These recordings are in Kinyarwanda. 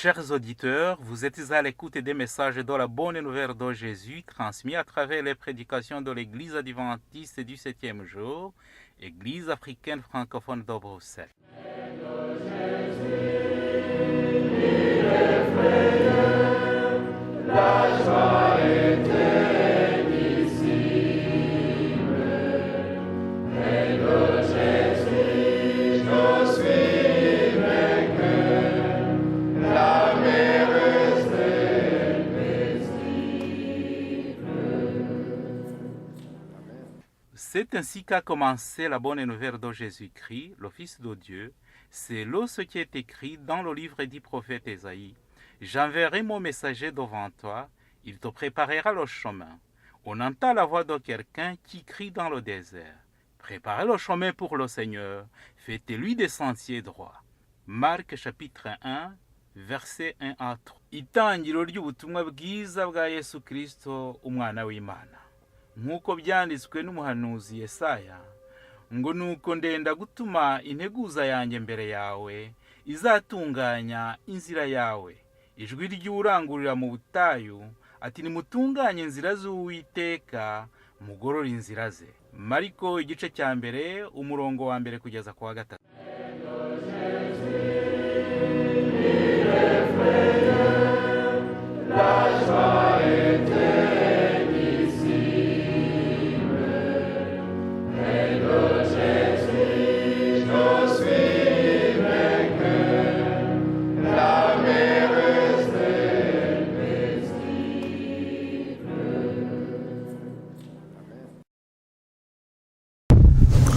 Chers auditeurs, vous êtes à l'écoute des messages de la bonne nouvelle de Jésus transmis à travers les prédications de l'Église adventiste du 7e jour, Église africaine francophone de Bruxelles. C'est ainsi qu'a commencé la bonne nouvelle de Jésus-Christ, le Fils de Dieu. C'est là ce qui est écrit dans le livre du prophète Ésaïe. J'enverrai mon messager devant toi, il te préparera le chemin. On entend la voix de quelqu'un qui crie dans le désert. Préparez le chemin pour le Seigneur, faites-lui des sentiers droits. Marc chapitre 1, verset 1 à 3. Itangiro ry'ubutumwa bwiza bwa Yesu Kristo, umwana w'Imana. Nk'uko byanditswe n'umuhanuzi Yesaya, ngo nuko ndenda gutuma integuza yanjye mbere yawe, izatunganya inzira yawe. Ijwi ry'urangurira mu butayu, ati nimutunganye inzira z'Uwiteka, mugorore inzira ze. Mariko igice cya mbere, umurongo wa mbere kugeza ku wa gatatu.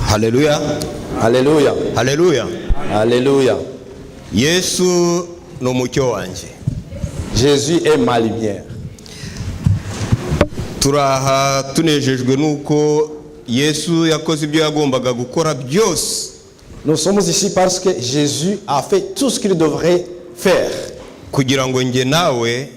Haleluya. Alléluia. Haleluya. Alléluia. Yesu no mucyo wanje. Jésus est ma lumière. Turaha tunejejwe nuko Yesu yakoze ibyo yagombaga gukora byose. Nous sommes ici parce que Jésus a fait tout ce qu'il devrait faire. Kugira ngo nge nawe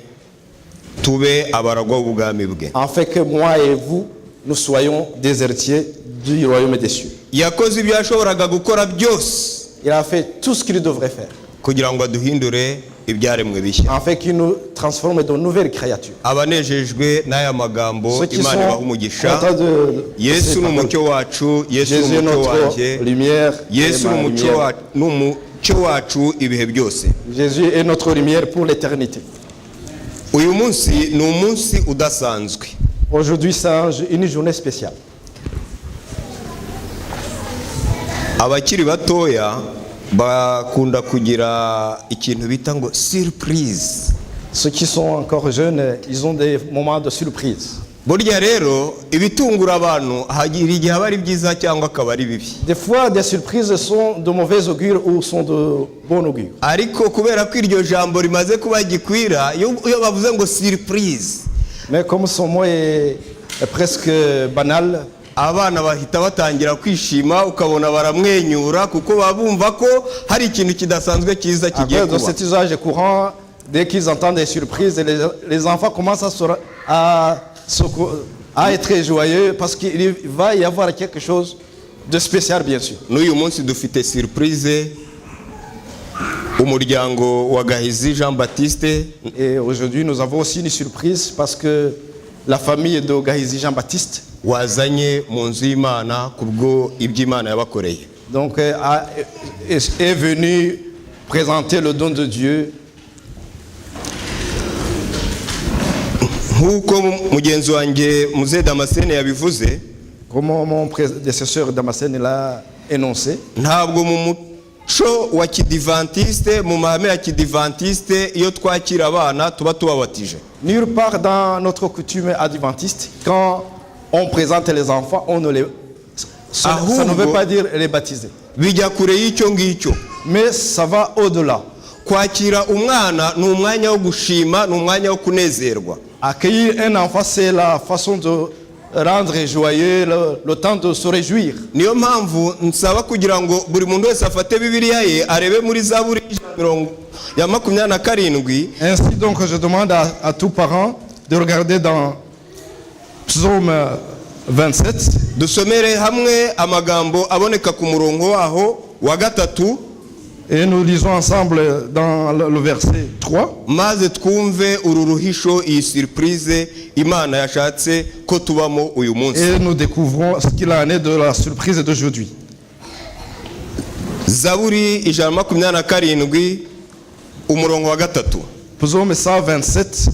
tube abaragwa b'ubwami bwe. Afin que moi et vous, nous soyons des héritiers du royaume des cieux. Yakoze ibyo yashoboraga gukora byose. Il a fait tout ce qu'il devrait faire. Kugira ngo aduhindure ibyaremwe bishya. Afin qu'il nous transforme dans de nouvelles créatures. Abanejejwe n'aya magambo Imana ibaha umugisha. Yesu n'umucyo wacu, Yesu n'umucyo wanje, lumière. Yesu n'umucyo wacu ibihe byose. Jésus est notre lumière pour l'éternité. Uyu munsi ni umunsi udasanzwe. Aujourd'hui c'est une journée spéciale. Abakiri batoya bakunda kugira ikintu bita ngo surprise. Ceux qui sont encore jeunes, ils ont des moments de surprise. Burya rero ibitungura abantu hagira igihe bari byiza cyangwa akaba ari bibi. Des fois des surprises sont de mauvais augure ou sont de bon augure. Ariko kubera ko iryo jambo rimaze kuba gikwira iyo bavuze ngo surprise. Mais comme son mot est presque banal, abana bahita batangira kwishima ukabona baramwenyura kuko babumva ko hari ikintu kidasanzwe kiza kigiye kuba. Dans cet usage courant, dès qu'ils entendent des surprises, les enfants commencent à être joyeux parce qu'il va y avoir quelque chose de spécial bien sûr. N'uyu munsi dufite surprise umuryango wa Gahizi Jean-Baptiste. Et aujourd'hui nous avons aussi une surprise parce que la famille de Gahizi Jean-Baptiste wazanye mu nzu y'Imana kubwo iby'Imana yabakoreye. Donc est venu présenter le don de Dieu. Nkuko mugenzi wanjye Mzee Damascene yabivuze, comme mon prédécesseur Damascene l'a énoncé, ntabwo mu muco wa kidivantiste mu mahame ya kidivantiste iyo twakira abana tuba tubabatije. Nulle part dans notre coutume adventiste, quand on présente les enfants, on ne les... Ça ne veut pas dire les baptiser. Bijya kure y'icyo ngicyo. Mais ça va au-delà. Kwakira umwana ni umwanya wo gushima, ni umwanya wo kunezerwa. Accueillir un enfant, c'est la façon de rendre joyeux, le temps de se réjouir. Niyo mpamvu nsaba kugira ngo buri muntu wese afate Bibiliya ye arebe muri Zaburi ya 27. Ainsi donc je demande à tous parents de regarder dans Psaume 27. Dusomere hamwe amagambo aboneka ku murongo waho wa gatatu. Et nous lisons ensemble dans le verset 3. maze twumve uru ruhisho, iyi surprise Imana yashatse ko tubamo uyu munsi. Et nous découvrons ce qu'il en est de la surprise d'aujourd'hui. Zaburi ijana makumyabiri na karindwi umurongo wa gatatu. Psaume 127,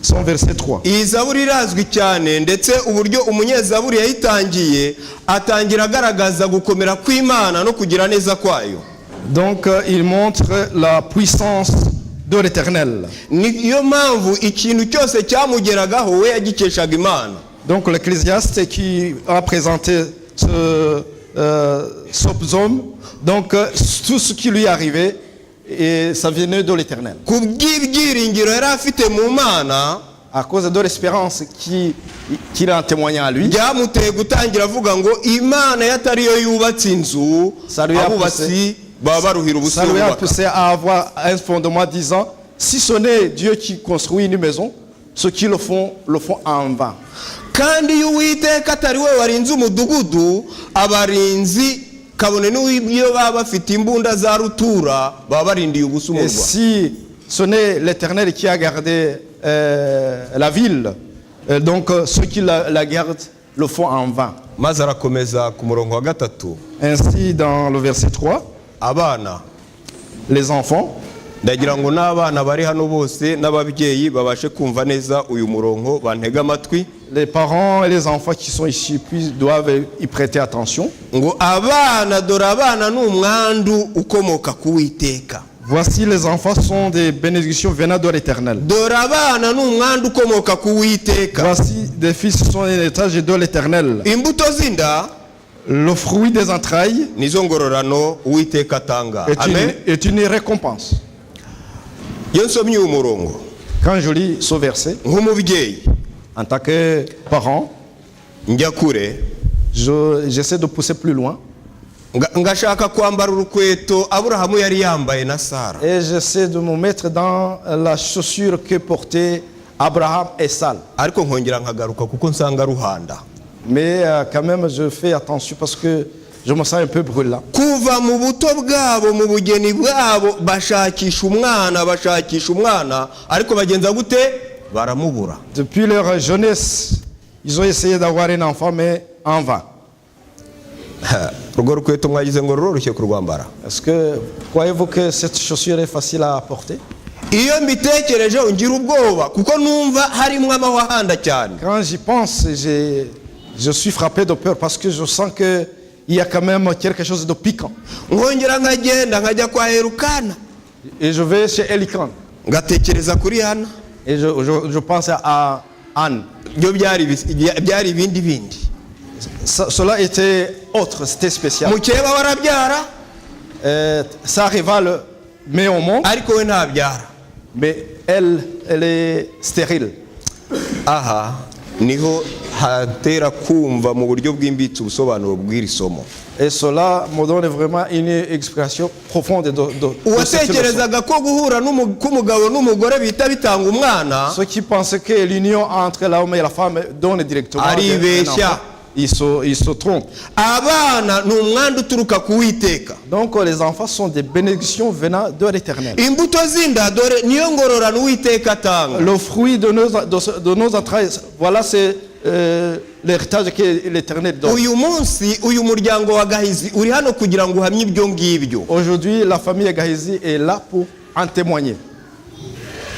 son verset 3. Iyi zaburi irazwi cyane, ndetse uburyo umunyezaburi yayitangiye atangira agaragaza gukomera kw'Imana no kugira neza kwayo. Donc il montre la puissance de l'Éternel. Niyo mpamvu ikintu cyose cyamugeragaho we yagikeshaga Imana. Donc l'Ecclésiaste qui a présenté ce psaume, donc tout ce qui lui arrivait, et ça venait de l'Éternel. Kubw'ibyiringiro yari afite mu Mana, à cause de l'espérance qu'il a témoigné à lui, byamuteye gutangira avuga ngo Imana yatariyo yubatse inzu, abubatsi baba baruhira ubusa. Ça lui a poussé à avoir un fondement disant, si ce n'est Dieu qui construit une maison, ceux qui le font en vain. Kandi iyo Uwiteka atari we warinze umudugudu, abarinzi kabone n'iyo baba bafite imbunda za rutura baba barindiye ubusa umurwa. Et si ce n'est l'Éternel qui a gardé la ville, donc ceux qui la gardent le font en vain. Maze arakomeza ku murongo wa gatatu. Ainsi dans le verset 3, abana, les enfants, ndagira ngo n'abana bari hano bose n'ababyeyi babashe kumva neza uyu murongo, bantega amatwi. Les parents et les enfants qui sont ici doivent y prêter attention. Ngo abana, dore abana n'umwandu ukomoka ku Uwiteka. Voici les enfants sont des bénédictions venant de l'Éternel. Dore abana n'umwandu ukomoka ku Uwiteka. Voici des fils sont un héritage de l'Éternel. Imbuto z'inda, le fruit des entrailles, nizo ngororano Uwiteka atanga. Amen. Est une récompense. Iyo nsomye uyu murongo, quand je lis ce verset, nk'umubyeyi, en tant que parent, njya kure, j'essaie de pousser plus loin. ngashaka kwambara urukweto Aburahamu yari yambaye na Sara. Et j'essaie de me mettre dans la chaussure que portaient Abraham et Sara. Ariko nkongera nkagaruka kuko nsanga ruhanda. Mais quand même je fais attention parce que je me sens un peu brûlant. Kuva mu buto bwabo, mu bugeni bwabo, bashakisha umwana, ariko bagenza gute? Baramubura. Depuis leur jeunesse, ils ont essayé d'avoir un enfant, mais en vain. Urwo rukweto mwagize ngo ruroroshye kurwambara? Est-ce que croyez-vous que cette chaussure est facile à porter? Iyo mbitekereje ngira ubwoba kuko numva harimo amahwahanda cyane. Quand j'y pense, je suis frappé de peur parce que je sens que il y a quand même quelque chose de piquant. Nkongera nkagenda nkajya kwa Elukana. Et je vais chez Elikan. Ngatekereza kuri Hana. Et je pense à Anne. Byo byari ibindi. Cela était autre, c'était spécial. Mukeba warabyara. Ça arriva mais au monde. Ariko we ntabyara. Mais elle est stérile. Aha niho hatera kumva mu buryo bw'imbitse ubusobanuro bw'iri somo. Et cela me donne vraiment une explication profonde de uwatekerezaga ko guhura k'umugabo n'umugore bita bitanga umwana. Ceux qui pensaient que l'union entre l'homme et la femme donne directement aribeshya. Ils se trompent. Abana n'umwandu uturuka ku Uwiteka. Donc les enfants sont des bénédictions venant de l'Éternel. Imbuto z'inda dore niyo ngororano Uwiteka atanga. Le fruit de nos entrailles, voilà c'est l'héritage que l'Éternel donne. Uyu munsi uyu muryango wa Gahizi uri hano kugira ngo uhamye ibyo ngibyo. Aujourd'hui la famille Gahizi est là pour en témoigner.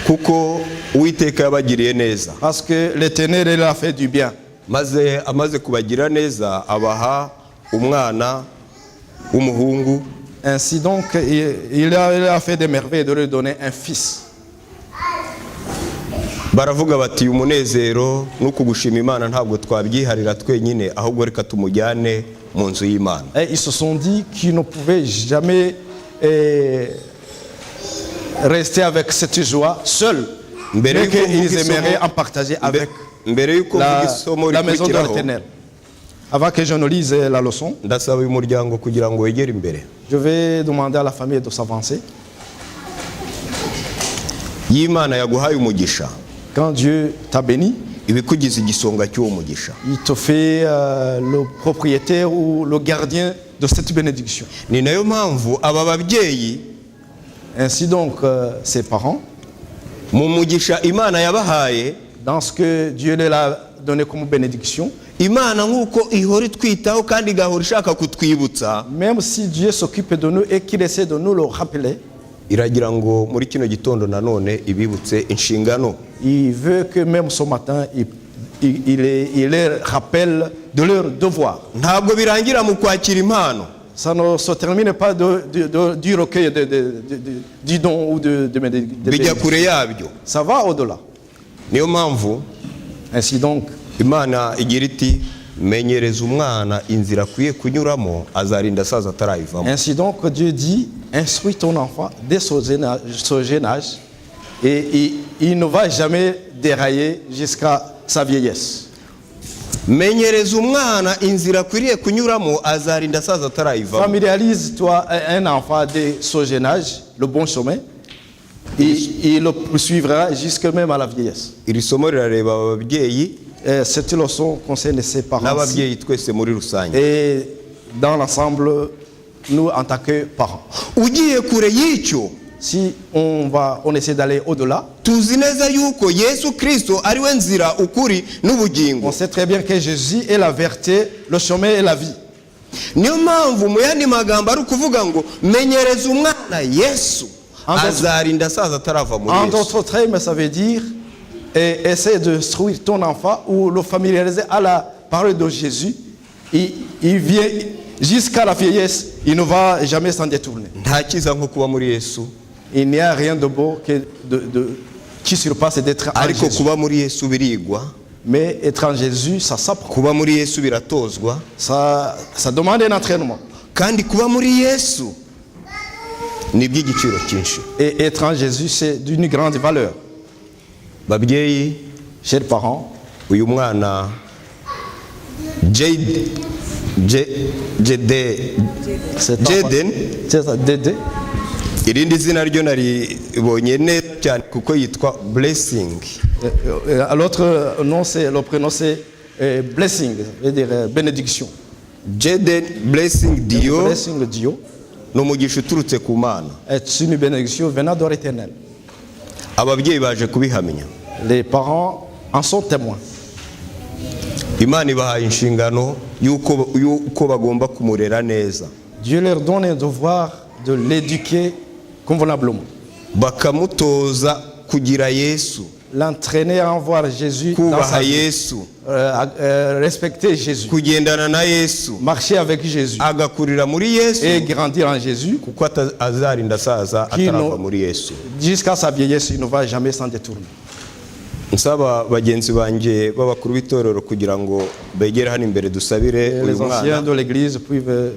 Kuko Uwiteka yabagiriye neza. Parce que l'Éternel il a fait du bien. Maze amaze kubagira neza abaha umwana w'umuhungu. Ainsi donc il a fait des merveilles de lui donner un fils. Baravuga bati umunezero no kugushima Imana ntabwo twabyiharira twenyine ahubwo reka tumujyane mu nzu y'Imana. Et ils se sont dit qu'ils ne pouvaient jamais rester avec cette joie seuls, mais qu'ils aimeraient en partager avec la maison de l'Éternel. Avant que je ne lise la leçon, je vais demander à la famille de s'avancer. Quand Dieu t'a béni, ibikugize igisonga cy'uwo mugisha. Il te fait le propriétaire ou le gardien de cette bénédiction. Ni nayo mpamvu aba babyeyi, Ainsi donc, ses parents, mu mugisha Imana yabahaye, dans ce que Dieu leur a donné comme bénédiction, Imana nk'uko ihora itwitaho kandi igahora ishaka kutwibutsa, même si Dieu s'occupe de nous et qu'il essaie de nous le rappeler, iragira ngo muri kino gitondo nanone ibibutse inshingano. il veut que même ce matin, il les rappelle de leur devoir. Ntabwo birangira mu kwakira impano. Ça ne se termine pas du recueil du don ou de Bijya bénédiction. kure yabyo. Ça va au-delà. Niyo mpamvu Ainsi donc, Imana igira iti menyereza umwana inzira akwiye kunyuramo azarinda asaza atarayivamo. ainsi donc, Dieu dit, instruis ton enfant dès son jeune âge et il ne va jamais dérailler jusqu'à sa vieillesse. Menyereza umwana inzira akwiriye kunyuramo azarinda asaza atarayivamo. Familiarise-toi un enfant dès son jeune âge, le bon chemin, et il le poursuivra jusque même à la vieillesse. Iri somo rirareba ababyeyi Cette leçon concerne ses parents n'ababyeyi twese muri rusange. et dans l'ensemble, nous en tant que parents. Ugiye kure y'icyo, Si on essaie d'aller au-delà, tuzi neza yuko Yesu Kristo ari we nzira, ukuri n'ubugingo. on sait très bien que Jésus est la vérité, le chemin et la vie. Niyo mpamvu mu yandi magambo ari ukuvuga ngo menyereza umwana Yesu azarinda asaza atarava muri En Yesu. d'autres termes, ça veut dire essaie de instruire ton enfant ou le familiariser à la parole de Jésus. Il vient jusqu'à la vieillesse, il ne va jamais s'en détourner. Nta cyiza nko kuba muri Yesu, Il n'y a rien de beau qui surpasse d'être en ariko Jésus. kuba muri Yesu birigwa, Mais être en Jésus, ça s'apprend. kuba muri Yesu biratozwa, Ça demande un entraînement. kandi kuba muri Yesu ni iby'igiciro cyinshi. Et être en Jésus, c'est d'une grande valeur. Babyeyi, Chers parents, uyu mwana cet enfant- Jaden, c'est ça, Dédé. irindi zina ryo naribonye neza cyane kuko yitwa Blessing. L'autre nom, le prénom, c'est Blessing, ça veut dire bénédiction. Jaden Blessing Dio Blessing Dieu ni umugisha uturutse ku Mana. est une bénédiction venant de l'Éternel. Ababyeyi baje kubihamya. Les parents en sont témoins. Imana ibahaye inshingano y'uko bagomba kumurera neza, Dieu leur donne un devoir de l'éduquer convenablement. bakamutoza kugira Yesu, L'entraîner à voir Jésus, dans kubaha sa vie. Yesu, Respecter Jésus, kugendana na Yesu, marcher avec Jésus agakurira muri Yesu, et grandir en Jésus. kuko azarinda asaza atarava muri Yesu. Jusqu'à sa vieillesse, il ne va jamais s'en détourner. Nsaba bagenzi banjye b'abakuru b'itorero kugira ngo begere hano imbere dusabire uyu Les anciens mwana. de l'église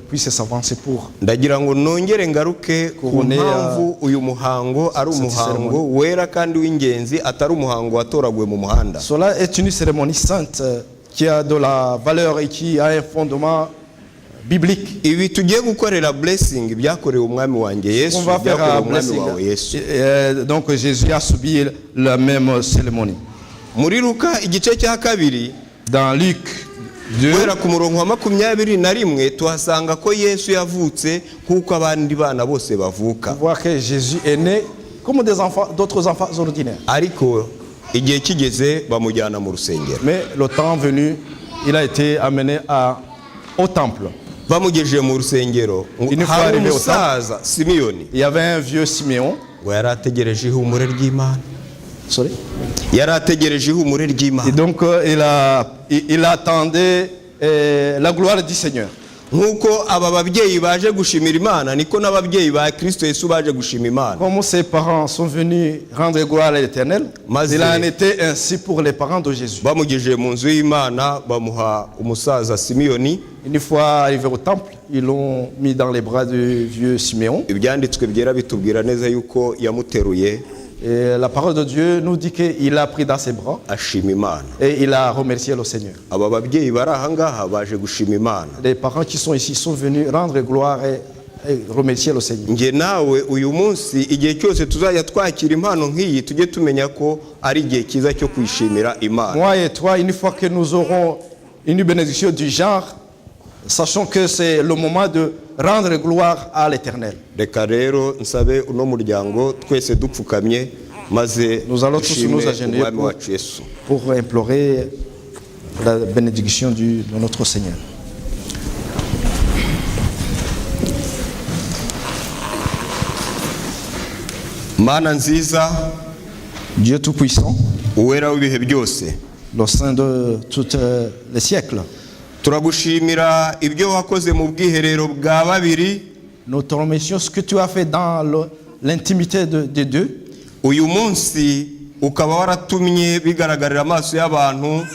puissent s'avancer pour. Ndagira ngo nongere ngaruke ku Couronner, mpamvu uyu muhango ari cette umuhango wera kandi w'ingenzi, atari umuhango watoraguwe mu muhanda. Cela est une cérémonie sainte qui a de la valeur et qui a un fondement biblique. Ibi tugiye gukorera Blessing byakorewe umwami wanjye Yesu, On va faire byakorewe un umwami blessing. wawe Yesu. Donc Jésus a subi la même cérémonie. Muri Luka igice cya kabiri Dans Luc 2, guhera ku murongo wa 21 tuhasanga ko Yesu yavutse kuko abandi bana bose bavuka, on voit que Jésus est né comme d'autres enfants ordinaires. ariko igihe kigeze bamujyana mu rusengero. Mais le temps venu, il a été amené au temple. Bamugejeje mu rusengero, Une fois hari arrivé au umusaza Simiyoni Il y avait un vieux Siméon. ngo yari ategereje ihumure ry'Imana, Sorry. yari ategereje ihumure Et ry'Imana, donc il attendait la gloire du Seigneur. nk'uko aba babyeyi baje gushimira Imana niko n'ababyeyi ba Kristo Yesu baje gushima Imana. Comme ses parents sont venus rendre gloire à l'Éternel, Maze- il en était ainsi pour les parents de Jésus. Bamugejeje mu nzu y'Imana bamuha umusaza Simiyoni. Une fois arrivé au temple, ils l'ont mis dans les bras du vieux Siméon. Ibyanditswe byera bitubwira neza yuko yamuteruye Et la parole de Dieu nous dit qu'il l'a pris dans ses bras ashima Imana. et il a remercié le Seigneur. Aba babyeyi bari aha ngaha baje gushima Imana. Les parents qui sont ici sont venus rendre gloire et remercier le Seigneur. nge nawe uyu munsi igihe cyose tuzajya twakira impano nk'iyi tujye tumenya ko ari igihe cyiza cyo kwishimira Imana. Moi et toi, une fois que nous aurons une bénédiction du genre, sachons que c'est le moment de rendre gloire à l'Éternel. Reka rero nsabe uno muryango twese dupfukamye maze Nous allons tous dushime nous agenouiller umwami wacu Yesu. pour implorer la bénédiction de notre Seigneur. Mana nziza, Dieu Tout-Puissant, uwera w'ibihe byose, le Saint de tous les siècles, turagushimira ibyo wakoze mu bwiherero bwa babiri. nous te remercions ce que tu as fait dans l'intimité des deux. Uyu munsi ukaba waratumye bigaragarira amaso y'abantu,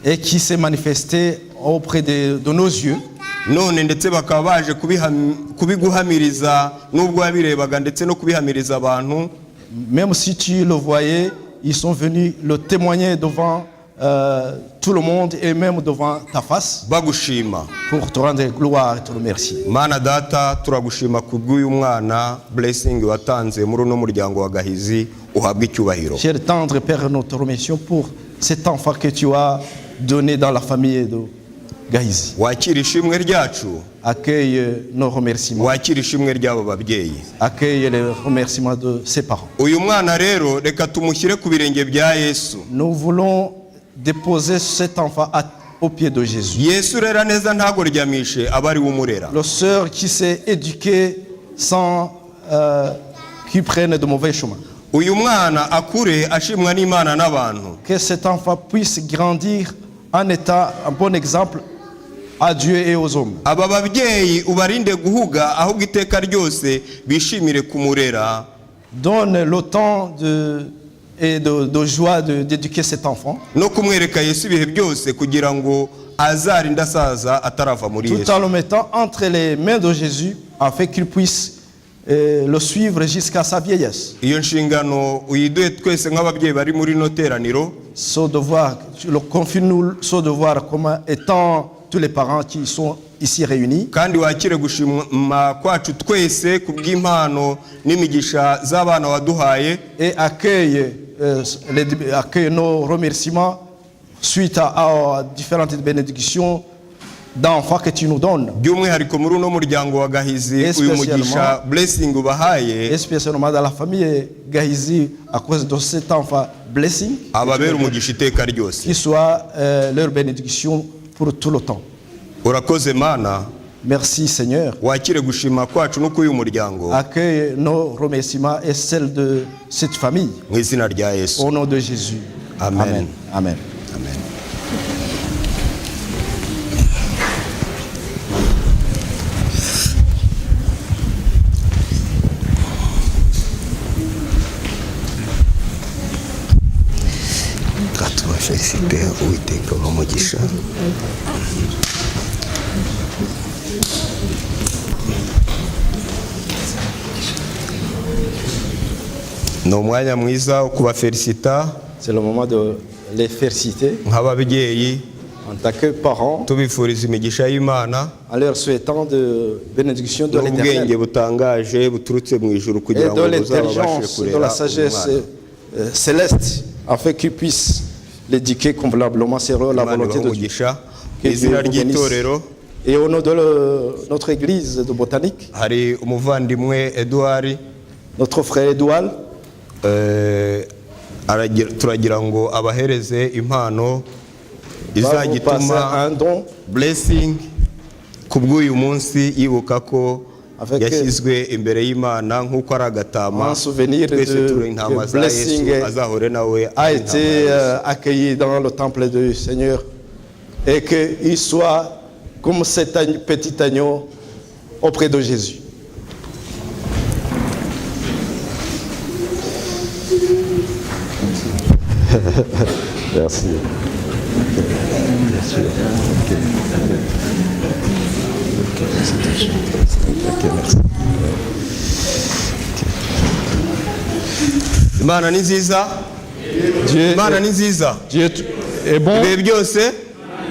Et qui s'est manifesté auprès de nos yeux. none ndetse bakaba baje kubiguhamiriza n'ubwo wabirebaga ndetse no kubihamiriza abantu. Même si tu le voyais, ils sont venus le témoigner devant tout le monde et même devant ta face Bagushima. pour te rendre gloire et te remercier. Mana data, turagushima kubw'uyu mwana blessing watanze muri uno muryango wa Gahizi, uhabwe icyubahiro. Cher tendre Père, nous te remercions pour cet enfant que tu as donné dans la famille de Gahizi. Wakira ishimwe ryacu, Accueille nos remerciements. wakira ishimwe ry'abo babyeyi. Accueille les remerciements de ses parents. Uyu mwana rero reka tumushyire ku birenge bya Yesu. Nous voulons déposer cet enfant au pied de Jésus. Yesu rera neza ntago ryamishe abari umurera. Le sœur qui s'est éduquée sans qui prenne de mauvais chemins. Uyu mwana akure ashimwa n'Imana n'abantu. Que cet enfant puisse grandir en étant un bon exemple à Dieu et aux hommes. Aba babyeyi ubarinde guhuga ahubwo iteka ryose bishimire kumurera. Donne le temps de joie d'éduquer cet enfant. No kumwereka Yesu ibihe byose kugira ngo azarinde asaza atarava muri Tout Yesu. en le mettant entre les mains de Jésus afin qu'il puisse le suivre jusqu'à sa vieillesse. Iyo nshingano uyiduhe twese nk'ababyeyi bari muri no teraniro. Ce devoir, confie-nous ce devoir comme étant tous les parents qui sont ici réunis. Kandi wakire gushima kwacu twese kubw'impano n'imigisha z'abana waduhaye. Et accueille nos remerciements suite à différentes bénédictions d'enfants que tu nous donnes. By'umwihariko muri uno muryango wa Gahizi uyu mugisha blessing ubahaye. Et spécialement dans la famille Gahizi à cause de cet enfant blessing. Ababera umugisha iteka ryose. Qui soit leur bénédiction pour tout le temps. Urakoze Mana. Merci Seigneur. Wakire gushima kwacu no k'uyu muryango. Accueille nos remerciements et celles de cette famille. Mu izina rya Yesu. Au nom de Jésus. Amen. Amen. Amen. Amen. Felicite Uwiteka umugisha. Ni umwanya mwiza wo kubafelicita. C'est le moment de les féliciter nk'ababyeyi en tant que parents, tubifuriza imigisha y'Imana en leur souhaitant de bénédiction de n'ubwenge l'Éternel butangaje buturutse mu ijuru et kugira de ngo buzabashe l'intelligence, de kurera la sagesse céleste afin qu'ils puissent l'éduquer convenablement selon la Imana volonté de Dieu. umugisha. Que Izina Dieu vous bénisse. ry'itorero Et au nom de notre église de botanique, hari umuvandimwe Edouard notre frère Edouard, turagira ngo abahereze impano va vous passer izagituma un don blessing kubw'uyu munsi yibuka ko Avec yashyizwe imbere y'Imana nk'uko ari agatama en souvenir twese turi intama de za blessing Yesu azahore nawe a été accueilli dans le temple du Seigneur et qu'il soit comme cet petit agneau auprès de Jésus. Merci. Imana ni nziza. Imana ni nziza. Dieu est bon Ibihe byose.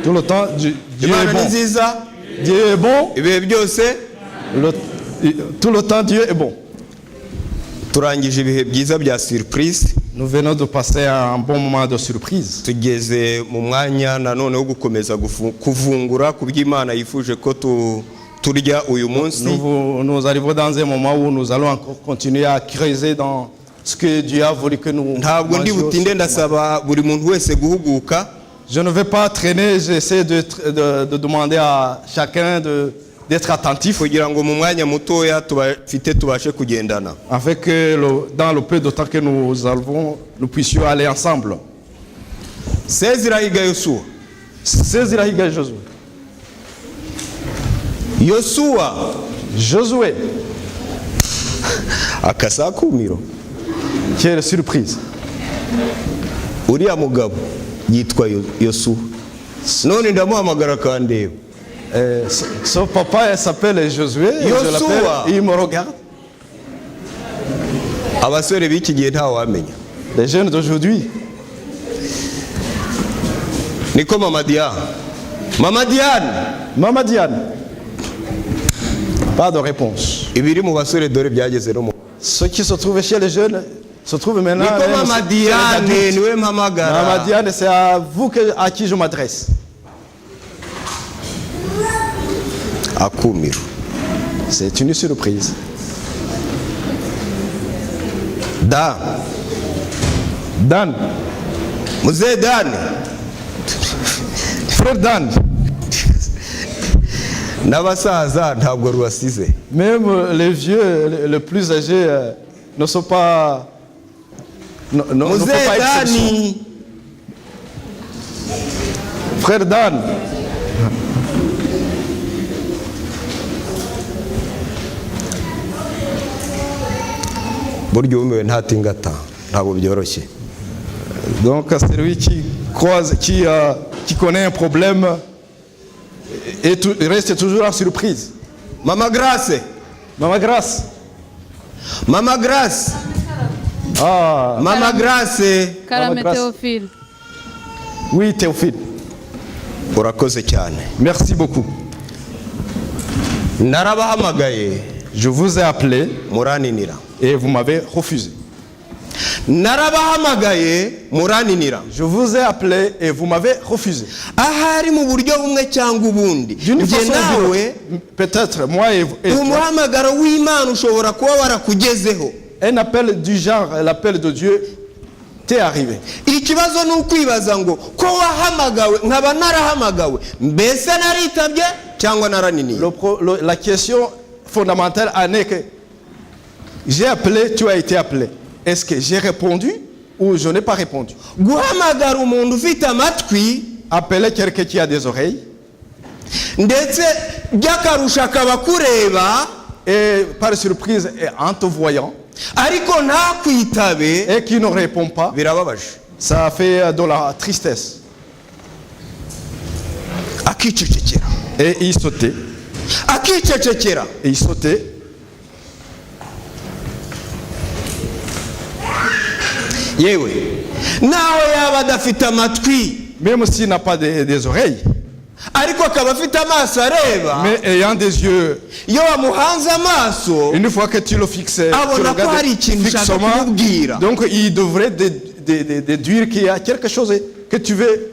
tout le temps. Dieu est Imana ni bon. nziza. Dieu est bon Ibihe byose. Tout le temps, Dieu est bon. turangije ibihe byiza bya surprise Nous venons de passer un bon moment de surprise. tugeze mu mwanya nanone wo gukomeza kuvungura ku by'Imana yifuje ko turya uyu munsi. Nous arrivons dans un moment où nous allons encore continuer à creuser dans ce que Dieu a voulu que nous ntabwo ndi butinde ndasaba buri muntu wese guhuguka. Je ne vais pas traîner, j'essaie de demander à chacun d'être attentif kugira ngo mu mwanya mutoya tubashe kugendana afin que dans le peu de temps que nous avons, nous puissions aller ensemble. Sezirahiga Yosuwa. Sezirahiga Josué. Yosuwa. Josué. Akasakumiro. Quelle surprise. Uriya mugabo yitwa Yosuwa. None ndamuhamagara kandeba. Son papa s'appelle Josué. Yosuwa. Il me regarde. Abasore b'iki gihe ntawamenya. Les jeunes d'aujourd'hui. Niko Mama Diane. Mama Diane. Mama Diane. Pas de réponse. Ibiri mu basore dore byageze no mu. Ceux qui se trouvent chez les jeunes se trouvent maintenant. Niko Mama Diane niwe mpamagara. Mama Diane, c'est à vous à qui je m'adresse. Akumiro. C'est une surprise. Dan. Mzee Dan. Frère Dan. N'abasaza ntabwo rubasize. Même les vieux, les plus âgés ne sont pas. Ne font pas exception. Frère Dan. Buryo umewe ntatingata ntabwo byoroshye. Donc celui qui croise, qui connaît un problème et reste toujours en surprise. Mama Grace. Mama Grace. Mama Grace. Ah. Mama Grace. Karame Théophile. Oui, Théophile. Urakoze cyane. Merci beaucoup. Narabahamagaye. Je vous ai appelé. Muraninira. Et vous m'avez refusé. Narabahamagaye muraninira. Je vous ai appelé et vous m'avez refusé. Ahari mu buryo bumwe cyangwa ubundi. D'une façon nawe peut-être moi et umuhamagaro w'Imana ushobora kuba warakugezeho. Un appel du genre l'appel de Dieu t'est arrivé. Ikibazo ni ukwibaza ngo ko wahamagawe nkaba narahamagawe mbese naritabye cyangwa naraniniye. La question fondamentale est que j'ai appelé, tu as été appelé. Est-ce que j'ai répondu ou je n'ai pas répondu? Guhamagara umuntu ufite amatwi, appeler quelqu'un qui a des oreilles, ndetse byakarusha akaba kureba, et par surprise et en te voyant, ariko ntakwitabe, et qui ne répond pas, birababaje. Ça fait de la tristesse. Akicecekera. Et il sautait. Akicecekera. Et il sautait. Yewe nawe yaba adafite amatwi, même s'il n'a pas des oreilles, ariko akaba afite amaso areba, mais ayant des yeux, iyo wamuhanze amaso, une fois que tu le fixes, abona ko hari ikintu ushaka kumubwira. Donc il devrait déduire qu'il y a quelque chose que tu veux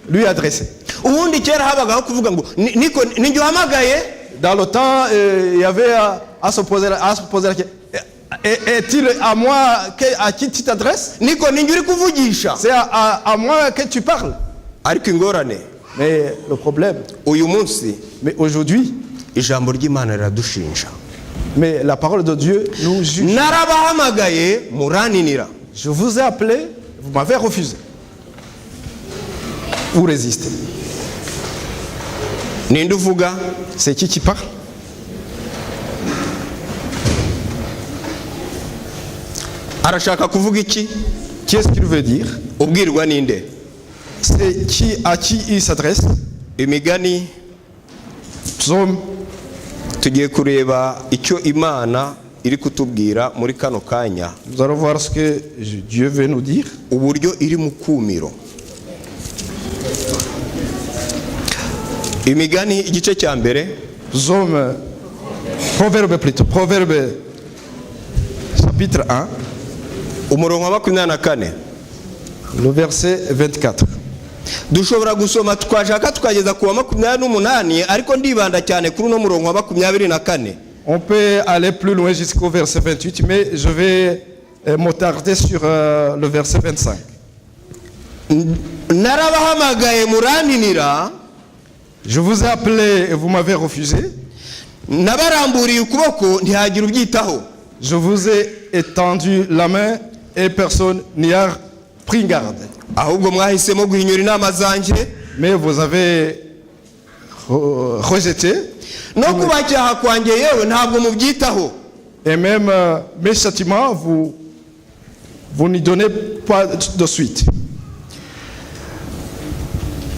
lui adresser. Ubundi kera habagaho kuvuga ngo niko ninjye uhamagaye. Dans le temps, il y avait à se poser la question. Est-il à moi à qui tu t'adresses? Niko ninjye uri kuvugisha. C'est à moi que tu parles. Ariko ingorane. Mais le problème, uyu munsi, mais aujourd'hui, ijambo ry'Imana riradushinja. Mais la parole de Dieu nous juge. Narabahamagaye muraninira. Je vous ai appelé, vous m'avez refusé. Vous résistez. Ninde uvuga? C'est qui parle? Arashaka kuvuga iki? Qu'est-ce qu'il veut dire? Ubwirwa ninde? C'est qui à qui il s'adresse? Imigani. Psaume. Tugiye kureba icyo Imana iri kutubwira muri kano kanya. Nous allons voir ce que Dieu veut nous dire. Uburyo iri mu kumiro. Imigani igice cya mbere. Psaume Proverbe plutôt. Proverbe chapitre 1. umurongo wa 24. Le verset 24. dushobora gusoma twashaka tukageza ku wa 28 ariko ndibanda cyane kuri uno murongo wa 24. On peut aller plus loin jusqu'au verset 28, mais je vais m'attarder sur le verset 25. narabahamagaye murantinira, Je vous ai appelé et vous m'avez refusé. nabaramburiye ukuboko ntihagira ubyitaho. Je vous ai étendu la main et personne n'y a pris garde. ahubwo mwahisemo guhinyura inama zanjye, Mais vous avez rejeté. no kubacyaha kwanjye yewe ntabwo mubyitaho. Et même mes châtiments, vous n'y donnez pas de suite.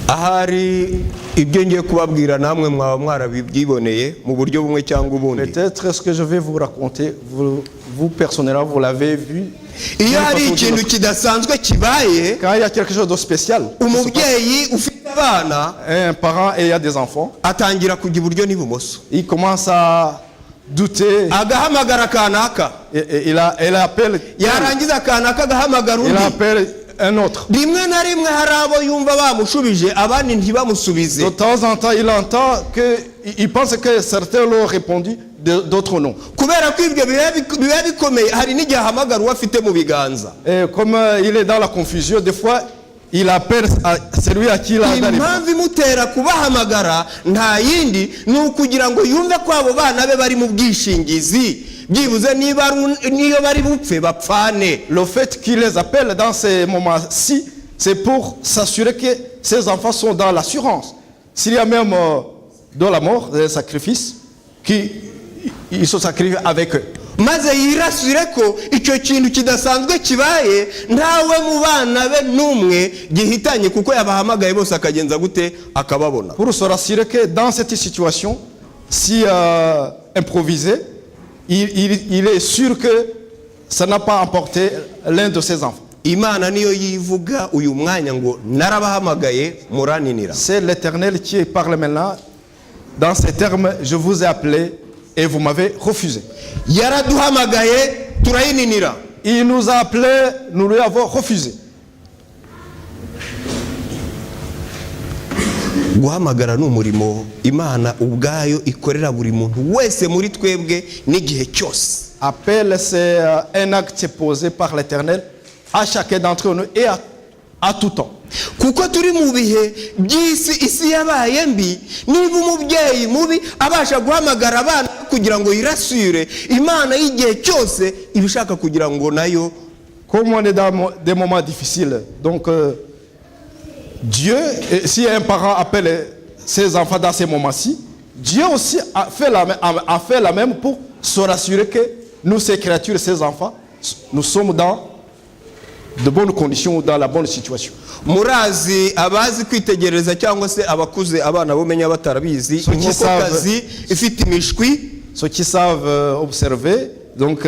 ahari ibyo ngiye kubabwira namwe mwaba mwarabyiboneye mu buryo bumwe cyangwa ubundi. Peut-être ce que je vais vous raconter, vous personnellement, vous l'avez vu. iyo hari ikintu kidasanzwe kibaye, Quand il y a quelque chose de spécial, umubyeyi ufite abana un parent et il y a des enfants, atangira kujya iburyo n'ibumoso, il commence à douter. agahamagara kanaka, Et il appelle, yarangiza kanaka agahamagara il undi. appelle un autre. rimwe na rimwe hari abo yumva bamushubije abandi ntibamusubize. De temps en temps, il entend il pense que certains l'ont répondu, d'autres non. kubera ko ibyo biba bikomeye, hari n'igihe ahamagara uwo afite mu biganza. Et comme il est dans la confusion, des fois, il appelle celui à qui il a donné. impamvu imutera kubahamagara nta yindi ni ukugira ngo yumve ko abo bana be bari mu bwishingizi, byibuze niyo bari bupfe bapfane. Le fait qu'il les appelle dans ces moments-ci, c'est pour s'assurer que ces enfants sont dans l'assurance. S'il y a même dans la mort, des sacrifices, ils se sacrifient avec eux. maze yirasire ko icyo kintu kidasanzwe kibaye ntawe mu bana be n'umwe gihitanye, kuko yabahamagaye bose akagenza gute akababona. Pour se rassurer que dans cette situation, si improvisé, il est sûr que ça n'a pas emporté l'un de ses enfants. Imana niyo yivuga uyu mwanya ngo narabahamagaye murantinira. C'est l'Éternel qui parle maintenant. Dans ces termes, je vous ai appelé et vous m'avez refusé. yaraduhamagaye turayininira. Il nous a appelés, nous lui avons refusé. guhamagara ni umurimo Imana ubwayo ikorera buri muntu wese muri twebwe n'igihe cyose. Appel, c'est un acte posé par l'Éternel à chacun d'entre nous et à tout temps. kuko turi mu bihe by'isi, isi yabaye mbi. niba umubyeyi mubi abasha guhamagara abana kugira ngo yirasure, Imana y'igihe cyose ibishaka kugira ngo nayo. Comme on est dans des moments difficiles, donc Dieu, si un parent appelle ses enfants dans ces moments-ci, Dieu aussi a fait la même pour se rassurer que nous, ces créatures, ces enfants, nous sommes dans de bonnes conditions, dans la bonne situation. murazi abazi kwitegereza cyangwa se abakuze abana bomenya batarabizi, inkokokazi ifite imishwi. Ceux qui savent observer, donc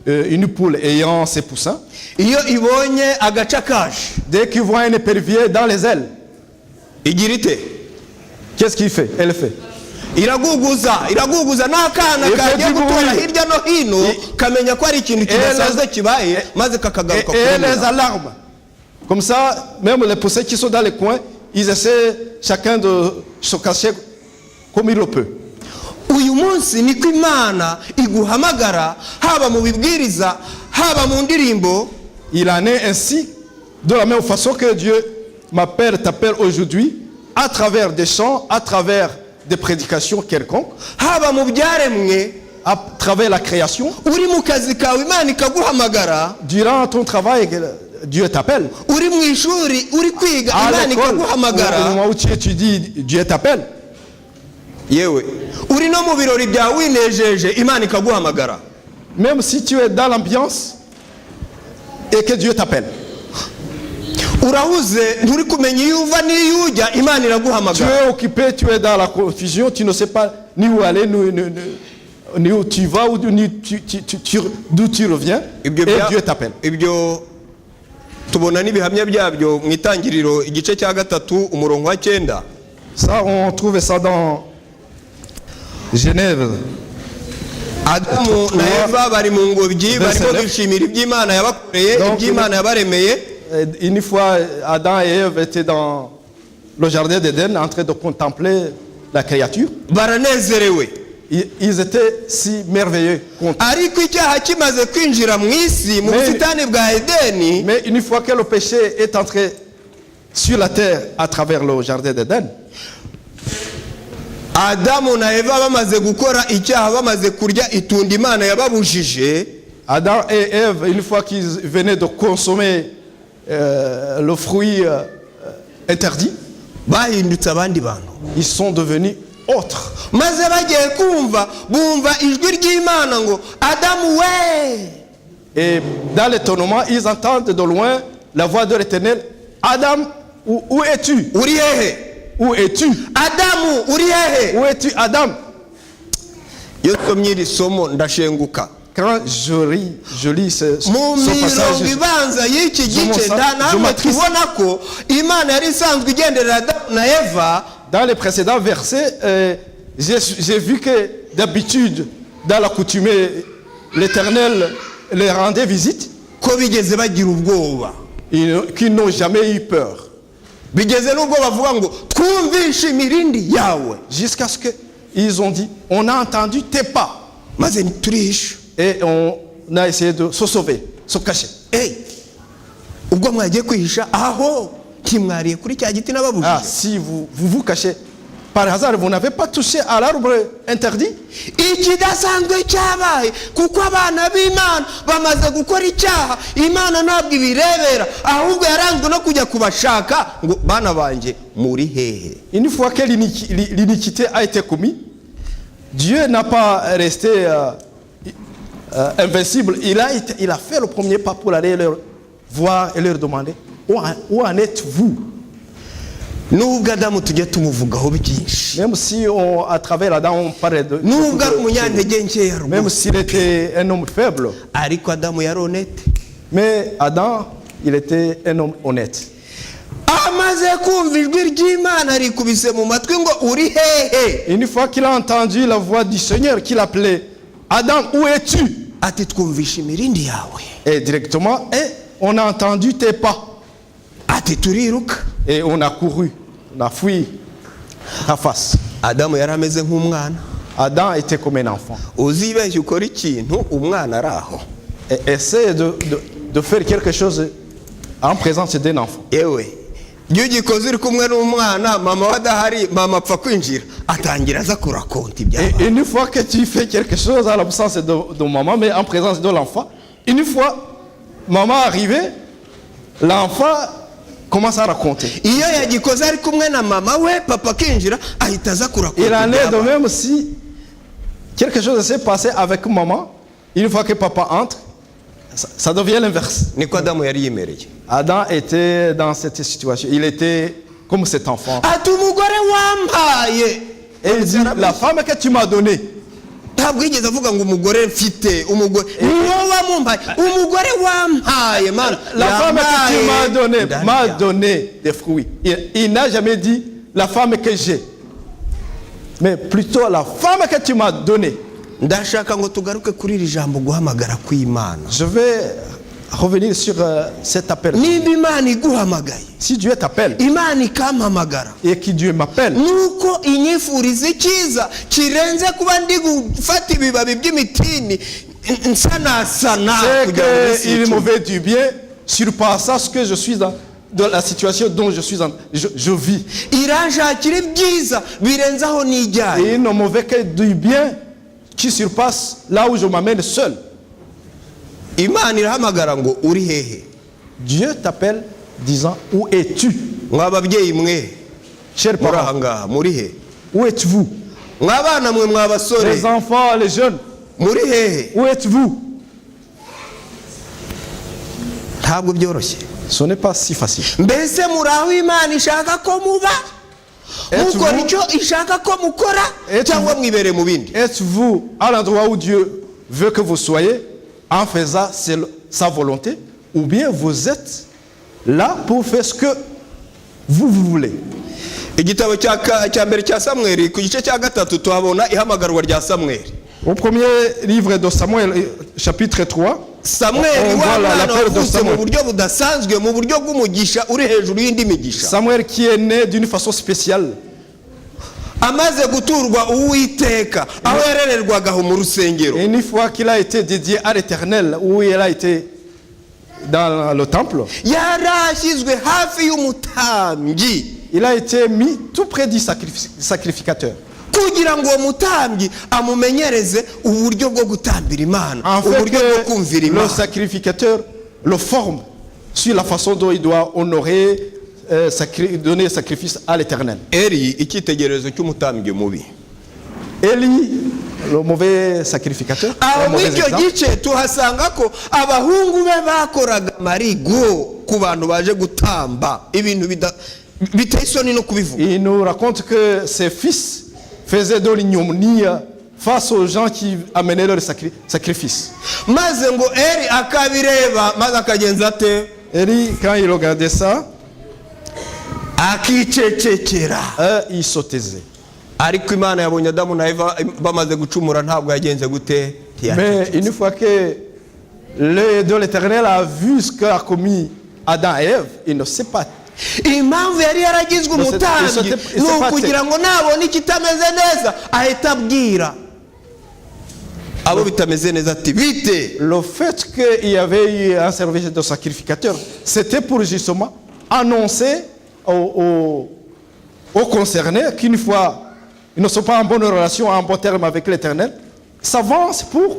une poule ayant ses poussins, iyo ibonye agaca kaje, dès qu'ils voient un épervier dans les ailes, igira ite? qu'est-ce qu'il fait? Elle fait. iraguguza n'akana kagiye gutora hirya no hino kamenya ko ari ikintu kidasanzwe kibaye, maze kakagaruka et les alarmes. Comme ça, même les poussins qui sont dans les coins, ils essaient chacun de se cacher comme il le peut. uyu munsi niko Imana iguhamagara, haba mu bibwiriza haba mu ndirimbo. Il en est ainsi, de la même façon que Dieu t'appelle aujourd'hui, à travers des chants, à travers des prédications quelconques, haba mu byaremwe, à travers la création. uri mu kazi kawe Imana ikaguhamagara, Durant ton travail, Dieu t'appelle. uri mu ishuri uri kwiga À Imana l'école, au ikaguhamagara, moment où tu étudies, Dieu t'appelle. yewe uri no mu birori byawe winejeje Imana ikaguhamagara. Même si tu es dans l'ambiance et que Dieu t'appelle. urahuze nturi kumenya iyo uva n'iyo ujya, Imana Tu iraguhamagara. es occupé, tu es dans la confusion, tu ne sais pas ni où aller, ni où tu vas, d'où tu reviens, et Dieu t'appelle. ibyo tubona n'ibihamya byabyo mu itangiriro igice cya 3 umurongo wa 9. Ça, on trouve ça dans Genèse Adamu na Eva bari mu ngobyi barimo bishimira iby'Imana yabakoreye iby'Imana yabaremeye. Une fois, Adam et Ève étaient dans le jardin d'Éden en train de contempler la créature. Baranezerewe. Ils étaient si merveilleux. Ariko icyaha kimaze kwinjira mu isi mu busitani bwa Edeni. Mais une fois que le péché est entré sur la terre à travers le jardin d'Éden, Adamu na Eva bamaze gukora icyaha bamaze kurya itunda Imana yababujije. Adam et Ève, une fois qu'ils venaient de consommer le fruit interdit, bahindutse abandi bantu. Ils sont devenus autres. Maze bagiye kumva bumva ijwi ry'Imana ngo Adamu we. Et dans l'étonnement, ils entendent de loin la voix de l'Éternel. Adam, où es-tu? Uri hehe? Où es-tu? Adamu uri hehe? Où es-tu, Adam? Yo nsomye iri somo ndashenguka. Quand je lis ce passage, ibanza y'iki gice namwe tubona ko Imana yari isanzwe igenderera Adamu na Eva. Dans les précédents versets, j'ai vu que d'habitude, dans la coutume, l'Éternel les rendait visite. Ko bigeze bagira ubwoba. Qu'ils n'ont jamais eu peur. Bigeze n'ubwo bavuga ngo twumvishe imirindi yawe. Jusqu'à ce qu'ils ont dit, on a entendu tes pas. Maze turihisha. Et on a essayé de se sauver, se cacher. Ubwo mwagiye kwihisha aho kimwariye kuri cya giti nababujije. Ah, si vous cachez, par hasard, vous n'avez pas touché à l'arbre interdit? Ikidasanzwe cyabaye kuko abana b'Imana bamaze gukora icyaha, Imana ntabwo ibirebera, ahubwo yaranzwe no kujya kubashaka ngo bana banje muri hehe. Une fois que l'iniquité a été commise, Dieu n'a pas resté invincible. Il a fait le premier pas pour aller leur voir et leur demander où en êtes-vous? Nubwo Adamu tujya tumuvugaho byinshi. Même si à travers Adam on parlait de. Nubwo ari umunyantege nkeya. Même s'il était un homme faible. Ariko Adamu yari honnête. Mais Adam, il était un homme honnête. Amaze kumva ijwi ry'Imana rikubise mu matwi ngo uri hehe. Une fois qu'il a entendu la voix du Seigneur qui l'appelait, Adam, où es-tu? Ati twumvishe imirindi yawe. Et directement, on a entendu tes pas. Ati turiruka. Et on a couru, on a fui ta face. Adamu yari ameze nk'umwana. Adam était comme un enfant. Uzibeshye ukora ikintu umwana araho. Et essaie de faire quelque chose en présence d'un enfant. Yewe iyo ugikoze uri kumwe n'umwana mama wadahari mama apfa kwinjira atangira aza kurakonta ibyaha. Et une fois que tu fais quelque chose à l'absence de maman mais en présence de l'enfant, une fois maman arrivée, l'enfant commence à raconter. Iyo yagikoze ari kumwe na mama we papa kinjira ahita aza kurakonta. Il en est de même si quelque chose s'est passé avec maman, une fois que papa entre, ça devient l'inverse. Niko Adamu yari yimereye. Adam était dans cette situation. Il était comme cet enfant. Ati umugore wampaye. Et il dit, la femme que tu m'as donnée. Ntabwo yigeze avuga ngo umugore mfite umugore. Wampaye umugore wampaye man. La femme que tu m'a donné des fruits. Il n'a jamais dit la femme que j'ai. Mais plutôt la femme que tu m'as donnée. Ndashaka ngo tugaruke kuri iri jambo guhamagara kw'Imana. Je vais revenir sur cet appel. Niba Imana iguhamagaye, si Dieu t'appelle, Imana ikampamagara, et que Dieu m'appelle, nuko inyifuriza icyiza kirenze kuba ndi gufata ibibabi by'imitini nsanasana. C'est qu'il me veut du bien surpassant ce que je suis dans la situation dont je vis. Iranshakira ibyiza birenze aho nijyaye. Et il ne me veut que du bien qui surpasse là où je m'amène seul. Imana irahamagara ngo uri hehe. Dieu t'appelle disant où es-tu? Mwababyeyi mwe, chers parents, muri he? Où êtes-vous? Mwabana mwe mwabasore, les enfants, les jeunes, muri hehe? Où êtes-vous? Ntabwo byoroshye. Ce n'est pas si facile. Mbese muraho Imana ishaka ko muba? Mukora icyo ishaka ko mukora cyangwa mwibere mu bindi? Êtes-vous à l'endroit où Dieu veut que vous soyez en faisant sa volonté, ou bien vous êtes là pour faire ce que vous voulez? Igitabo cya mbere cya Samweli ku gice cya gatatu tuhabona ihamagarwa rya Samweli. Au premier livre de Samuel, chapitre 3, samweli on wa voit la mwana peur de wavutse mu Samuel. buryo budasanzwe mu buryo bw'umugisha uri hejuru y'indi migisha Samuel qui est né d'une façon spéciale. amaze guturwa uwiteka aho yarererwagaho mu rusengero. Et une fois qu'il a été dédié à l'Éternel, où il a été dans le temple, yarashyizwe hafi y'umutambyi il a été mis tout près du sacrificateur. kugira ngo uwo mutambyi amumenyereze uburyo bwo gutambira Imana, En fait, uburyo bwo kumvira que le Imana. sacrificateur le forme sur la façon dont il doit honorer, donner sacrifice à l'Éternel. Eli icyitegererezo cy'umutambyi mubi. Élie, le mauvais sacrificateur, aho un muri mauvais icyo exemple. gice tuhasanga ko abahungu be bakoraga marigo ku bantu baje gutamba ibintu biteye isoni no kubivuga. Il nous raconte que ses fils faisaient de l'ignominie face aux gens qui amenaient leur sacrifice. Maze ngo Eli akabireba maze akagenza ate Élie, quand il regardait ça, akicecekera. il se taisait. Ariko Imana yabonye Adamu na Eva bamaze gucumura ntabwo yagenze gute. Mais une fois que l'œil de l'Éternel a vu ce qu'a commis Adam et Ève, il ne sait pas. Impamvu yari yaragizwe umutambyi ni ukugira ngo nabona ikitameze neza ahita abwira abo bitameze neza ati bite. Le fait qu'il y avait eu un service de sacrificateur, c'était pour justement annoncer aux concernés qu'une fois ils ne sont pas en bonne relation, en bon terme avec l'Éternel, s'avancent pour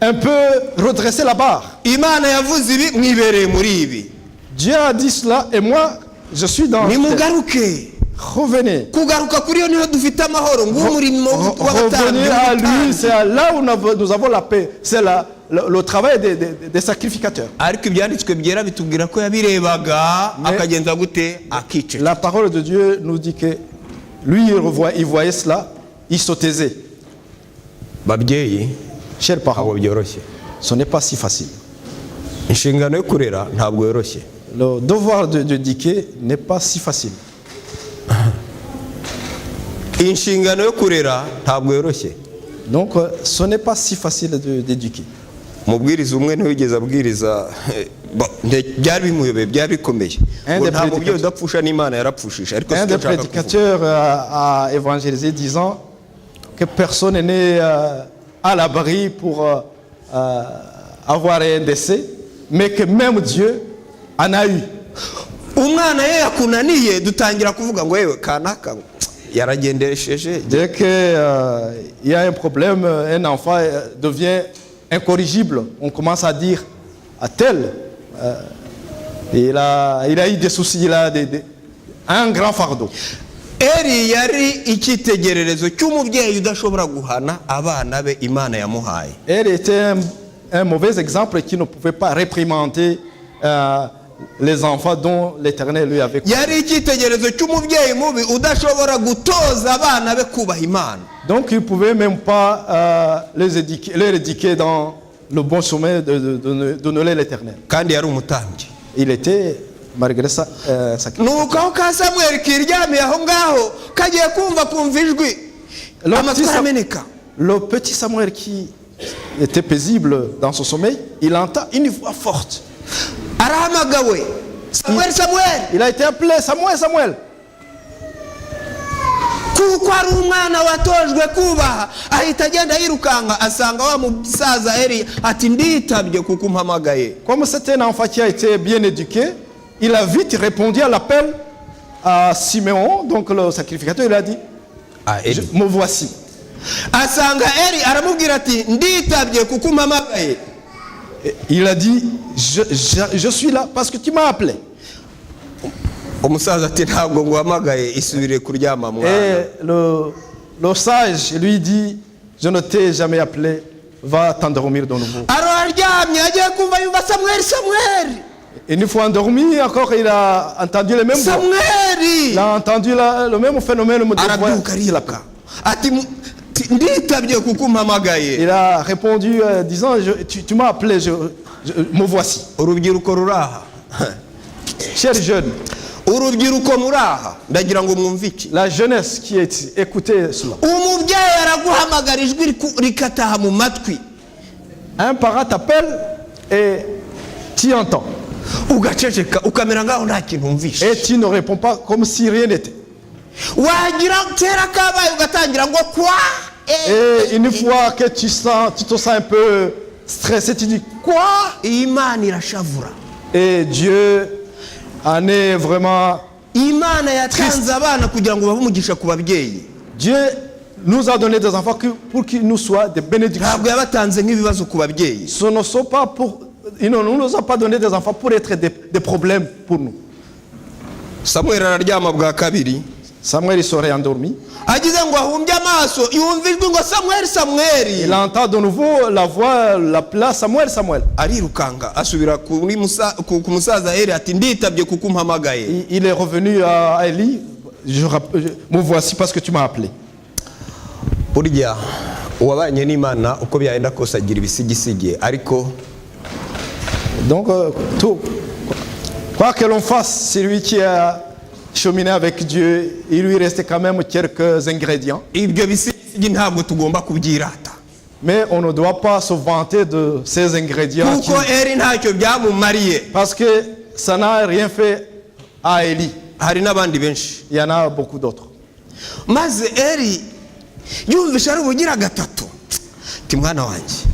un peu redresser la barre. Imana yavuze ibi mwibereye muri ibi. Dieu a dit cela et moi je suis dans. Nimugaruke. Revenez. Kugaruka kuri yo niho dufite amahoro ng'umurimo Revenir à lui, c'est là où nous avons la paix. C'est le travail des sacrificateurs. Ariko ibyanditswe byera bitubwira ko yabirebaga akagenza gute akice. La parole de Dieu nous dit que lui il voyait cela, il se taisait. Babyeyi, Chers parents, ntabwo byoroshye. ce n'est pas si facile. Inshingano yo kurera ntabwo yoroshye. Le devoir d'éduquer n'est pas si facile. Inshingano yo kurera ntabwo yoroshye. Donc ce n'est pas si facile d'éduquer. Umubwiriza umwe ntiyigeze abwiriza byari bimuyobeye byari bikomeye. Nta mubyeyi udapfusha n'Imana yarapfushije. Ariko Un des prédicateurs a évangélisé disant que personne n'est né à l'abri pour avoir un décès, mais que même Dieu en a eu. Umwana ye yakunaniye dutangira kuvuga ngo yewe kanaka yaragenderesheje. Dès qu'il y a un problème, un enfant devient incorrigible. On commence à dire à tel, il a eu des soucis, il a un grand fardeau. Eli yari icyitegererezo cy'umubyeyi udashobora guhana abana be Imana yamuhaye. Elle était un mauvais exemple qui ne pouvait pas réprimander les enfants dont l'Éternel lui avait confié. Yari icyitegererezo cy'umubyeyi mubi udashobora gutoza abana be kubaha Imana. Donc il ne pouvait même pas les éduquer dans le bon chemin d'honorer l'Éternel. Kandi yari umutambyi. Il était malgré ça sacrifié. Nuko aho ka Samweli kiryamiye aho ngaho kagiye kumva ijwi amatwi arameneka. Le petit Samuel qui était paisible dans son sommeil, il entend une voix forte. Arahamagawe. Samuel, Samuel. Il a été appelé Samuel, Samuel. Kuko ari umwana watojwe kubaha ahita agenda yirukanka asanga wa musaza Eli ati nditabye kuko umpamagaye. Comme c'était un enfant qui a été bien éduqué, il a vite répondu à l'appel à Siméon, donc le sacrificateur. Il a dit, me voici. Asanga Eli aramubwira ati nditabye kuko umpamagaye. Il a dit, je suis là parce que tu m'as appelé. Umusaza ati ntabwo nguhamagaye isubire kuryama mwana. Et le sage lui dit, je ne t'ai jamais appelé, va t'endormir de nouveau. Araryamye agiye kumva yumva Samuel, Samuel. Et une fois endormi, encore il a entendu le même Samuel. Il a entendu le même phénomène. Arabyuka ariruka ati nditabye kuko umpamagaye. Il a répondu disant, tu m'as appelé, me voici. Urubyiruko ruraha. Chers jeunes, urubyiruko muraha ndagira ngo mwumve iki. La jeunesse qui est ici, écoutez cela. Umubyeyi araguhamagara ijwi rikataha mu matwi. Un parent t'appelle et tu entends. Ugaceceka ukamera ngaho nta kintu umvishe. Et tu ne réponds pas comme si rien n'était. Wagira kera kabaye ugatangira ngo kwa. Et une fois que tu te sens un peu stressé, tu dis quoi? Imana irashavura. Et Dieu en est vraiment. Imana yatanze abana kugira ngo babumugisha ku babyeyi. Dieu nous a donné des enfants pour qu'ils nous soient des bénédictions. Ntabwo yabatanze nk'ibibazo ku babyeyi. Ce ne sont pas pour. Il ne nous a pas donné des enfants pour être des problèmes pour nous. Samuel araryama bwa kabiri. Samuel serait endormi. Agize ngo ahumbye amaso yumva ijwi ngo Samuel Samuel. Il entend de nouveau la voix l'appela Samuel Samuel. Arirukanga asubira ku musaza Eli ati nditabye kuko umpamagaye. Il est revenu à Eli. Me voici parce que tu m'as appelé. Burya uwabanye n'Imana uko byagenda kose agira ibisigisige ariko donc tout quoi que l'on fasse, c'est lui qui a cheminé avec Dieu, il lui restait quand même quelques ingrédients. Ibyo bisigisige ntabwo tugomba kubyirata. Mais on ne doit pas se vanter de ces ingrédients. Kuko Eli ntacyo byamumariye. Parce que ça n'a rien fait à Eli. Hari n'abandi benshi. Il y en a beaucoup d'autres. Maze Eli yumvisha ari ubugira gatatu. Ti mwana wanjye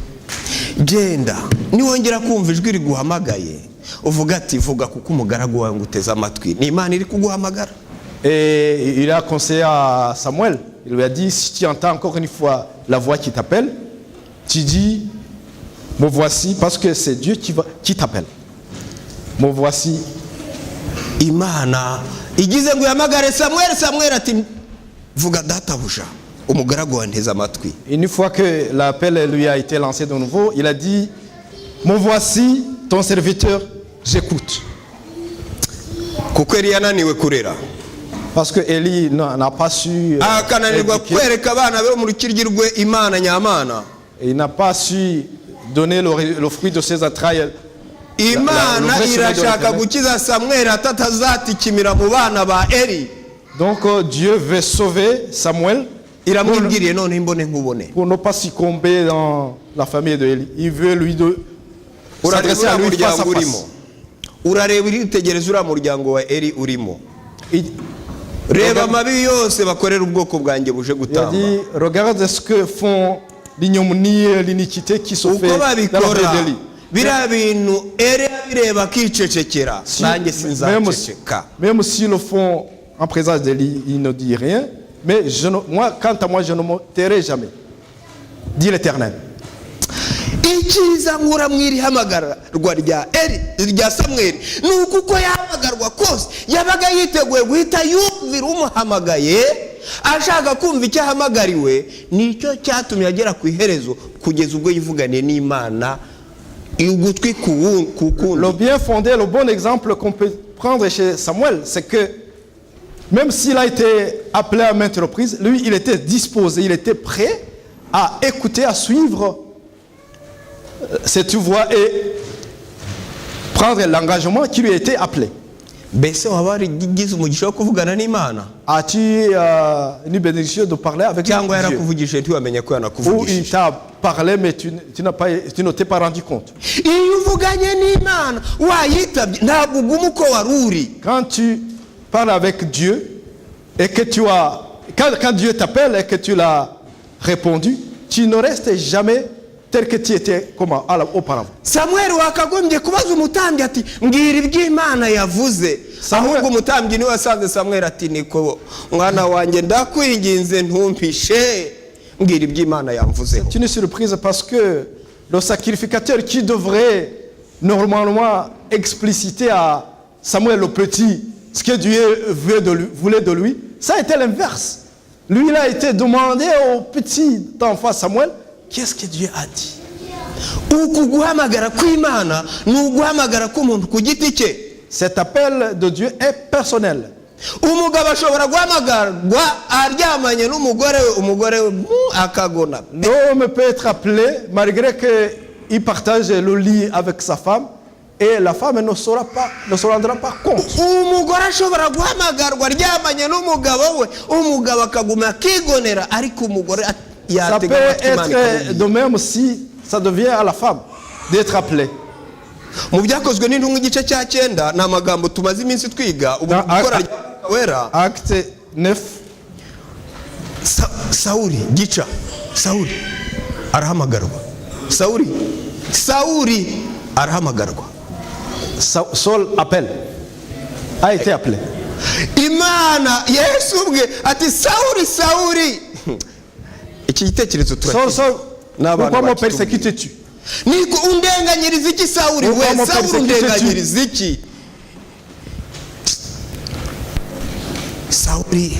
genda niwongera kumva ijwi riguhamagaye uvuga ati vuga kuko umugaragu wawe nguteze amatwi ni Imana iri kuguhamagara. Et il a conseillé à Samuel, il lui a dit si tu entends encore une fois la voix qui t'appelle, tu dis me voici parce que c'est Dieu qui t'appelle. Me voici. Imana igize ngo yamagare Samuel Samuel ati vuga databuja umugaragu wanteze amatwi. Une fois que l'appel lui a été lancé de nouveau, il a dit me voici ton serviteur, j'écoute. Kuko Eli yananiwe kurera. Parce que Eli n'a pas su akananirwa kwereka abana be mu rukiryi Imana nyamana. Il n'a pas su donner le fruit de ses entrailles. Imana irashaka gukiza Samuel atatazatikimira mu bana ba Eli. Donc Dieu veut sauver Samuel. Iramwibwiriye none imbone nkubone. Pour ne pas succomber dans la famille de Eli. Il veut lui s'adresser à lui face à face. Urareba uritegereza ura muryango wa Eli urimo. Reba mabi yose bakorera ubwoko bwanjye buje gutamba. Il dit regarde ce que font l'ignominie, l'iniquité qui se fait dans la vie d'Eli. Bira bintu Eli bireba kicecekera nanjye sinzaceceka. Même s'ils le font en présence d'Eli, il ne dit rien. Mais moi, quant à moi, je ne me tairai jamais, dit l'Éternel. Ikiza nkura mwiri hamagarwa rya Eli rya Samuel nuko uko yahamagarwa kose yabaga yiteguye guhita yumvira umuhamagaye ashaka kumva icyo ahamagariwe nicyo cyatumye agera ku iherezo kugeza ubwo yivuganiye n'Imana ugutwi kukundi. Le bien fondé, le bon exemple qu'on peut prendre chez Samuel, c'est que même s'il a été appelé à maintes reprises, lui, il était disposé, il était prêt à écouter, à suivre cette voix et prendre l'engagement qui lui a été appelé. As-tu une bénédiction de parler avec Dieu? Ou il t'a parlé mais tu ne t'es pas rendu compte? Quand tu parles avec Dieu et que quand Dieu t'appelle et que tu l'as répondu, tu ne restes jamais tel que tu étais auparavant. Samuel wakagombye kubaza umutambyi ati mbwira iby'Imana yavuze. Ahubwo umutambyi ni wasanze Samuel ati niko mwana wanjye ndakwinginze ntumpishe mbwira iby'Imana yavuze. C'est une surprise parce que le sacrificateur qui devrait normalement expliciter à Samuel le petit ce que Dieu voulait de lui, ça a été l'inverse. Lui, il a été demandé au petit enfant Samuel, qu'est-ce que Dieu a dit? Cet appel de Dieu est personnel. L'homme peut être appelé malgré qu'il partage le lit avec sa femme et la femme ne se rendra pas compte. umugore ashobora guhamagarwa aryamanye n'umugabo we umugabo akaguma akigonera ariko umugore Ça peut être de même si ça devient à la femme d'être appelée. mu byakozwe n'intumwa igice cya 9 ni amagambo tumaze iminsi twiga ubu gukora wera. Acte 9. Sawuli gica Sawuli arahamagarwa Sawuli arahamagarwa Saul appelle, a été appelé. Imana Yesu ubwe ati Sawuli iki gitekerezo Saul, pourquoi me persécutes-tu? Niko undenganyiriza iki Sawuli we Sawuli undenganyiriza iki Sawuli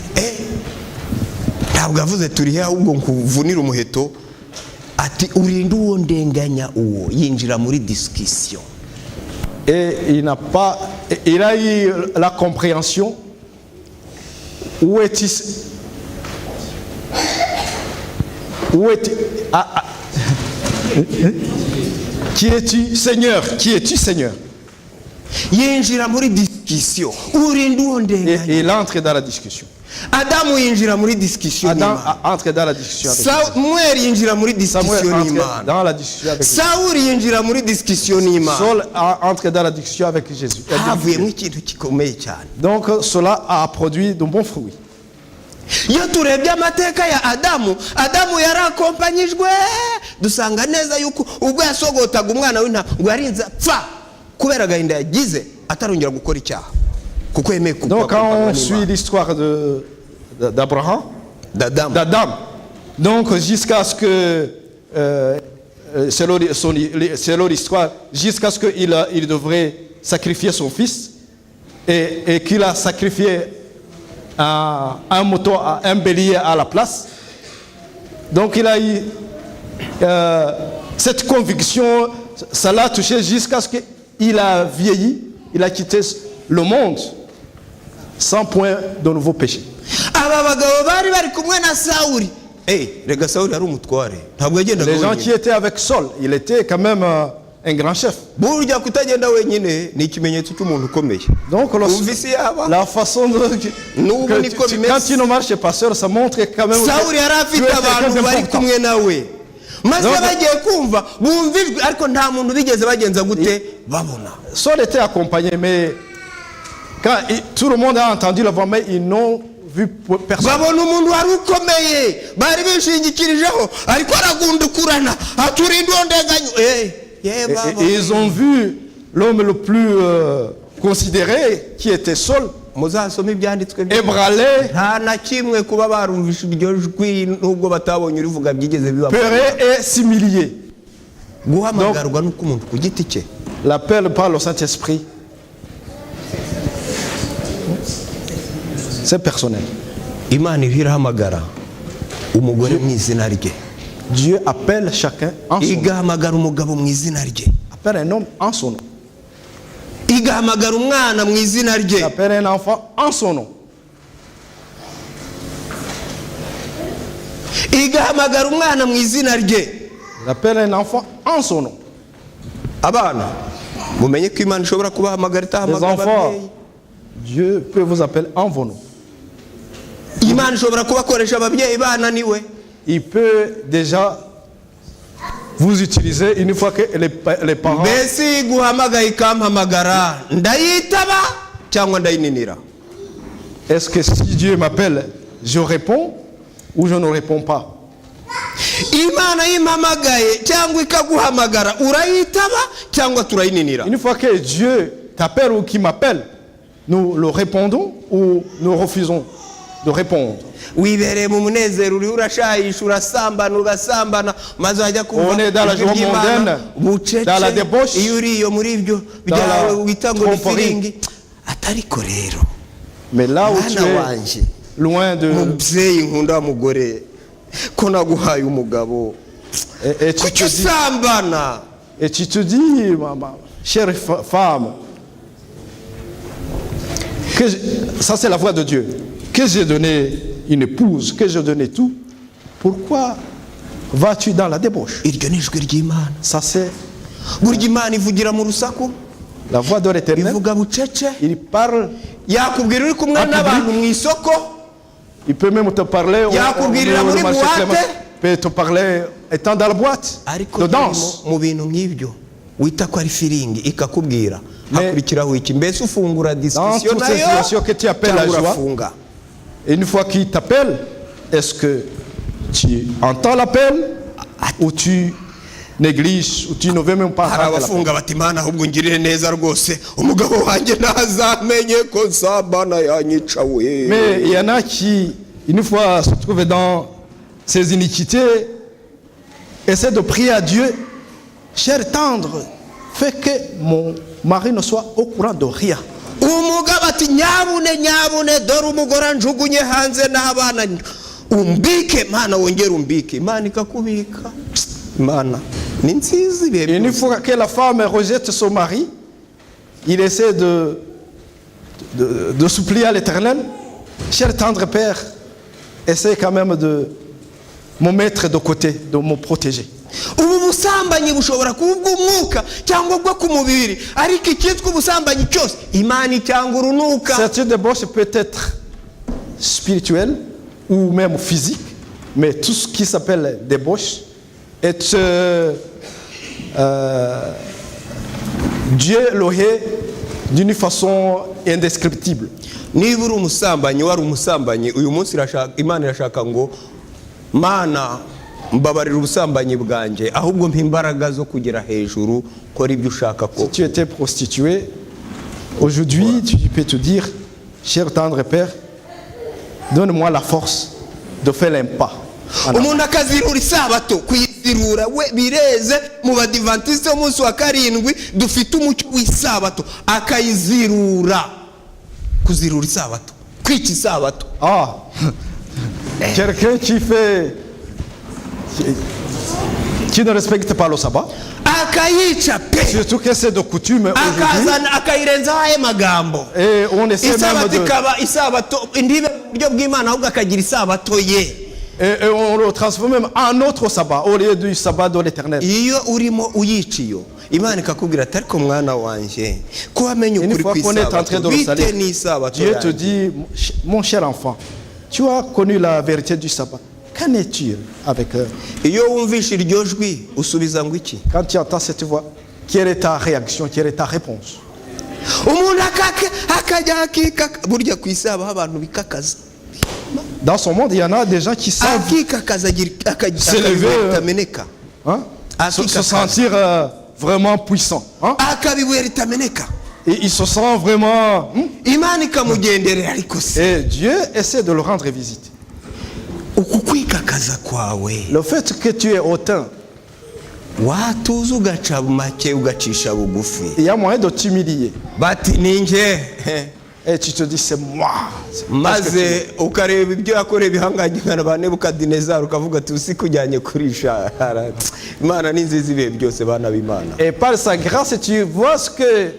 ntabwo avuze turi he ahubwo nkuvunira umuheto ati urinda uwo ndenganya uwo yinjira muri discussion. Et il a eu la compréhension. Où es-tu? Qui es-tu, Seigneur? Qui es-tu, Seigneur? Yinjira muri discussion urinda uwo ndenganya. Et il entre dans la discussion. Adamu yinjira muri discussion. Adam entre dans la discussion avec Samuel yinjira muri discussion n'Imana. Dans la discussion avec Saul yinjira muri discussion n'Imana. Saul entre dans la discussion avec Jésus. Havuyemo ikintu gikomeye cyane. Donc cela a produit de bons fruits. Iyo turebye amateka ya Adamu yarakompanyijwe dusanga neza yuko ubwo yasogotaga umwana w'intama ngo yarinze pfa kubera agahinda yagize atarongera gukora icyaha. Donc quand on suit l'histoire d'Abraham, d'Adam, donc jusqu'à ce que, selon l'histoire, jusqu'à ce qu'il devrait sacrifier son fils et qu'il a sacrifié un mouton, un bélier à la place. Donc il a eu cette conviction, ça l'a touché jusqu'à ce qu'il a vieilli, il a quitté le monde sans point de nouveau péché. Les gens qui étaient avec Saul, il était quand même un grand chef. Donc la façon quand tu ne marches pas seul, ça montre quand même Saul était accompagné, mais quand tout le monde a entendu la voix, mais ils n'ont vu personne. Et ils ont vu l'homme le plus considéré, qui était Saul, ébranlé, peuré et s'humilier. L'appel par le Saint-Esprit, c'est personnel. Dieu appelle chacun en son nom. Appelle un homme en son nom. Appelle un enfant en son nom. Appelle un enfant en son nom. Les enfants, Dieu peut vous appeler en vos noms. Il peut déjà vous utiliser une fois que les parents. Est-ce que si Dieu m'appelle, je réponds ou je ne réponds pas? Une fois que Dieu t'appelle ou qu'il m'appelle, nous le répondons ou nous refusons de répondre? On est dans la joie mondaine, dans la débauche, dans la tromperie. Mais là où tu es loin de... Et tu te dis, ma chère femme, que ça c'est la voix de Dieu, que j'ai donné une épouse, que j'ai donné tout. Pourquoi vas-tu dans la débauche? Ça c'est... La voix de l'Éternel. bivuga bucece, Il parle. yakubwira uri kumwe Ah, n'abantu mu isoko, Il peut même te parler Yakubwirira muri marché boîte. Clément. Il peut te parler étant dans la boîte ariko de danse. mu bintu nk'ibyo wita ko ari firingi ikakubwira Mais- hakurikiraho iki, mbese ufungura Dans discussion toutes ces nayo situations que tu appelles la cyangwa joie, urafunga. et une fois qu'il t'appelle, est-ce que tu entends l'appel ou tu négliges ou tu ne veux même pas hari entendre l'appel? abafunga bati mana ahubwo ngirire neza rwose umugabo wanjye ntazamenye ko nsabana yanyica we. Mais il y en a qui, une fois se trouvent dans ces iniquités, essaient de prier à Dieu, cher tendre, fais que mon mari ne soit au courant de rien. umugabo ati nyabune dore umugore njugunye hanze n'abana umbike mana wongere umbike, imana ikakubika. Imana ni nziza ibihe Et une byose. fois que la femme rejette son mari, il essaie de supplier à l'Éternel, cher tendre Père, essaie quand même de me mettre de côté, de me protéger. ubu busambanyi bushobora kuba ubw'umwuka cyangwa ubwo ku mubiri, ariko icyitwa ubusambanyi cyose imana cyangwa urunuka. Cette débauche peut être spirituelle ou même physique, mais tout ce qui s'appelle débauche est Dieu l'aurait d'une façon indescriptible. niba uri umusambanyi wari umusambanyi uyu munsi imana irashaka ngo mana mbabarira ubusambanyi bwanjye, ahubwo mpa imbaraga zo kugera hejuru kora ibyo ushaka ko. Si tu étais prostituée, aujourd'hui tu peux te dire, cher tendre Père, donne-moi la force de faire un pas. en avant. umuntu akazirura isabato, kuyizirura we bireze mu badivantiste umunsi wa karindwi dufite umucyo w'isabato, akayizirura, kuzirura isabato, kwica isabato. Ah, quelqu'un qui ne respecte pas le sabbat, akayica pe, surtout que c'est de coutume aujourd'hui, akazana akayirenzaho ayo magambo, et on essaie même isabato de... ikaba isabato ndibe mu buryo bw'imana, ahubwo akagira isabato ye. Et on le transforme même en autre sabbat, au lieu du sabbat de l'Éternel. iyo urimo uyica iyo, imana ikakubwira ati ariko mwana wanjye ko wamenye Une ukuri fois qu'on est en train kw'isabato, de le bite salir, n'isabato Dieu te yanjye. dit, mon cher enfant, tu as connu la vérité du sabbat. Qu'en est-il avec eux? iyo wumvishe iryo jwi usubiza ngo iki? Quand tu entends cette voix, quelle est ta réaction, quelle est ta réponse? umuntu akajya akikaka, burya ku isi habaho abantu bikakaza, Dans son monde, il y en a des gens qui savent akikakaza S'élever, ritameneka, hein, se sentir vraiment puissant. Hein? akabibuye ritameneka, Et il se sent vraiment... imana ikamugenderera. Ariko se Et Dieu essaie de le rendre visite. uku kwikakaza kwawe Le fait que tu es hautain, watuza ugaca make ugacisha bugufi, il y a moyen de t'humilier. bati ninjye Et tu te dis, c'est moi. maze ukareba ibyo yakoreye ibihanganye nka ba Nebukadinezari ukavuga ati usi kujyanye kurisha. Imana ni nziza ibihe byose, bana b'Imana. Et par sa grâce, tu vois ce que...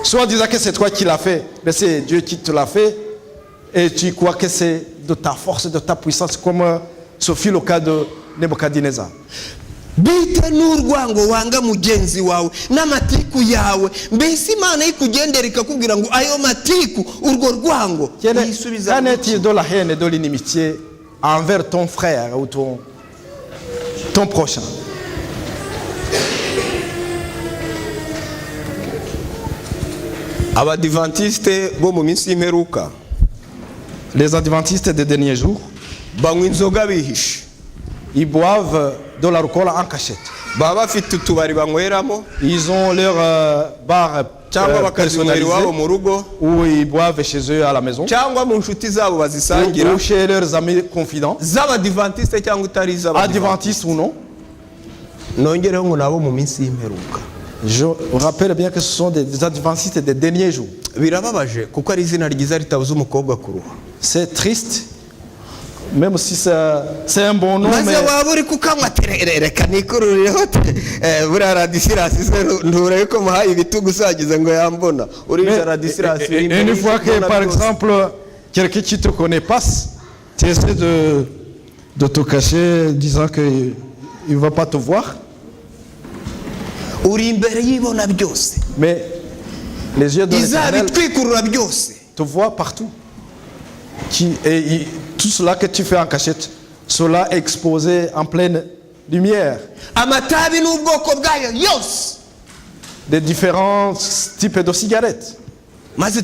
Soit disant que c'est toi qui l'as fait, mais c'est Dieu qui te l'a fait. Et tu crois que c'est de ta force, de ta puissance, comme ce fut le cas de Nebukadinezar. bite n'urwango wanga mugenzi wawe n'amatiku yawe, mbese Imana ikugendera ikakubwira ngo ayo matiku, urwo rwango uyisubiza. Qu'en est-il de la haine et de l'inimitié envers ton frère ou ton prochain? Abadivantiste bo mu minsi y'imperuka Les adventistes des derniers jours, banywa inzoga bihishe, ils boivent de l'alcool en cachette. baba bafite utubari banyweramo Ils ont leur bar cyangwa bakazinywera personnalisé iwabo mu rugo où ils boivent chez eux à la maison cyangwa mu nshuti zabo bazisangira, ou chez leurs amis confidents, z'abadivantiste cyangwa utari iz'abadivantiste. adventistes ou non. Nongereho ngo nabo mu minsi y'imperuka. Je rappelle bien que ce sont des adventistes des derniers jours. Birababaje kuko ari izina ryiza ritabuza umukobwa kuruha. C'est triste, même si c'est un bon nom, maze mais waba uri kukanywa reka nikururireho buriya Radisirasi nturebe ko muhaye ibitugu usagize ngo yambona uriya Radisirasi. une fois que par exemple quelqu'un qui te connaît passe, tu essaies de te cacher disant qu'il ne va pas te voir. uri imbere y'ibona byose, Mais les yeux de l'Éternel izabitwikurura byose. te voient partout. Tout cela que tu fais en cachette, cela est exposé en pleine lumière. Amatabi n'ubwoko bwayo yose. Des différents types de cigarettes. maze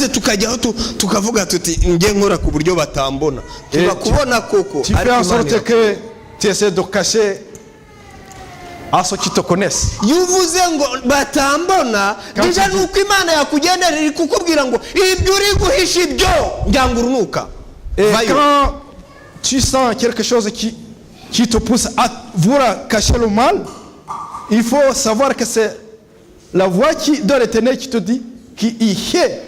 tukajyaho tukavuga tuti nge nkora ku buryo batambona. Tubakubona koko. Tu fais en sorte que tu essaies de cacher à ceux qui te connaissent. Yuvuze ngo batambona, deja nuko Imana yakugenderera iri kukubwira ngo ibyo uri guhisha ibyo njyangurunuka. Et quand tu sens quelque chose qui te pousse à vouloir cacher le mal, il faut savoir que c'est la voix de l'Éternel qui te dit, qui y est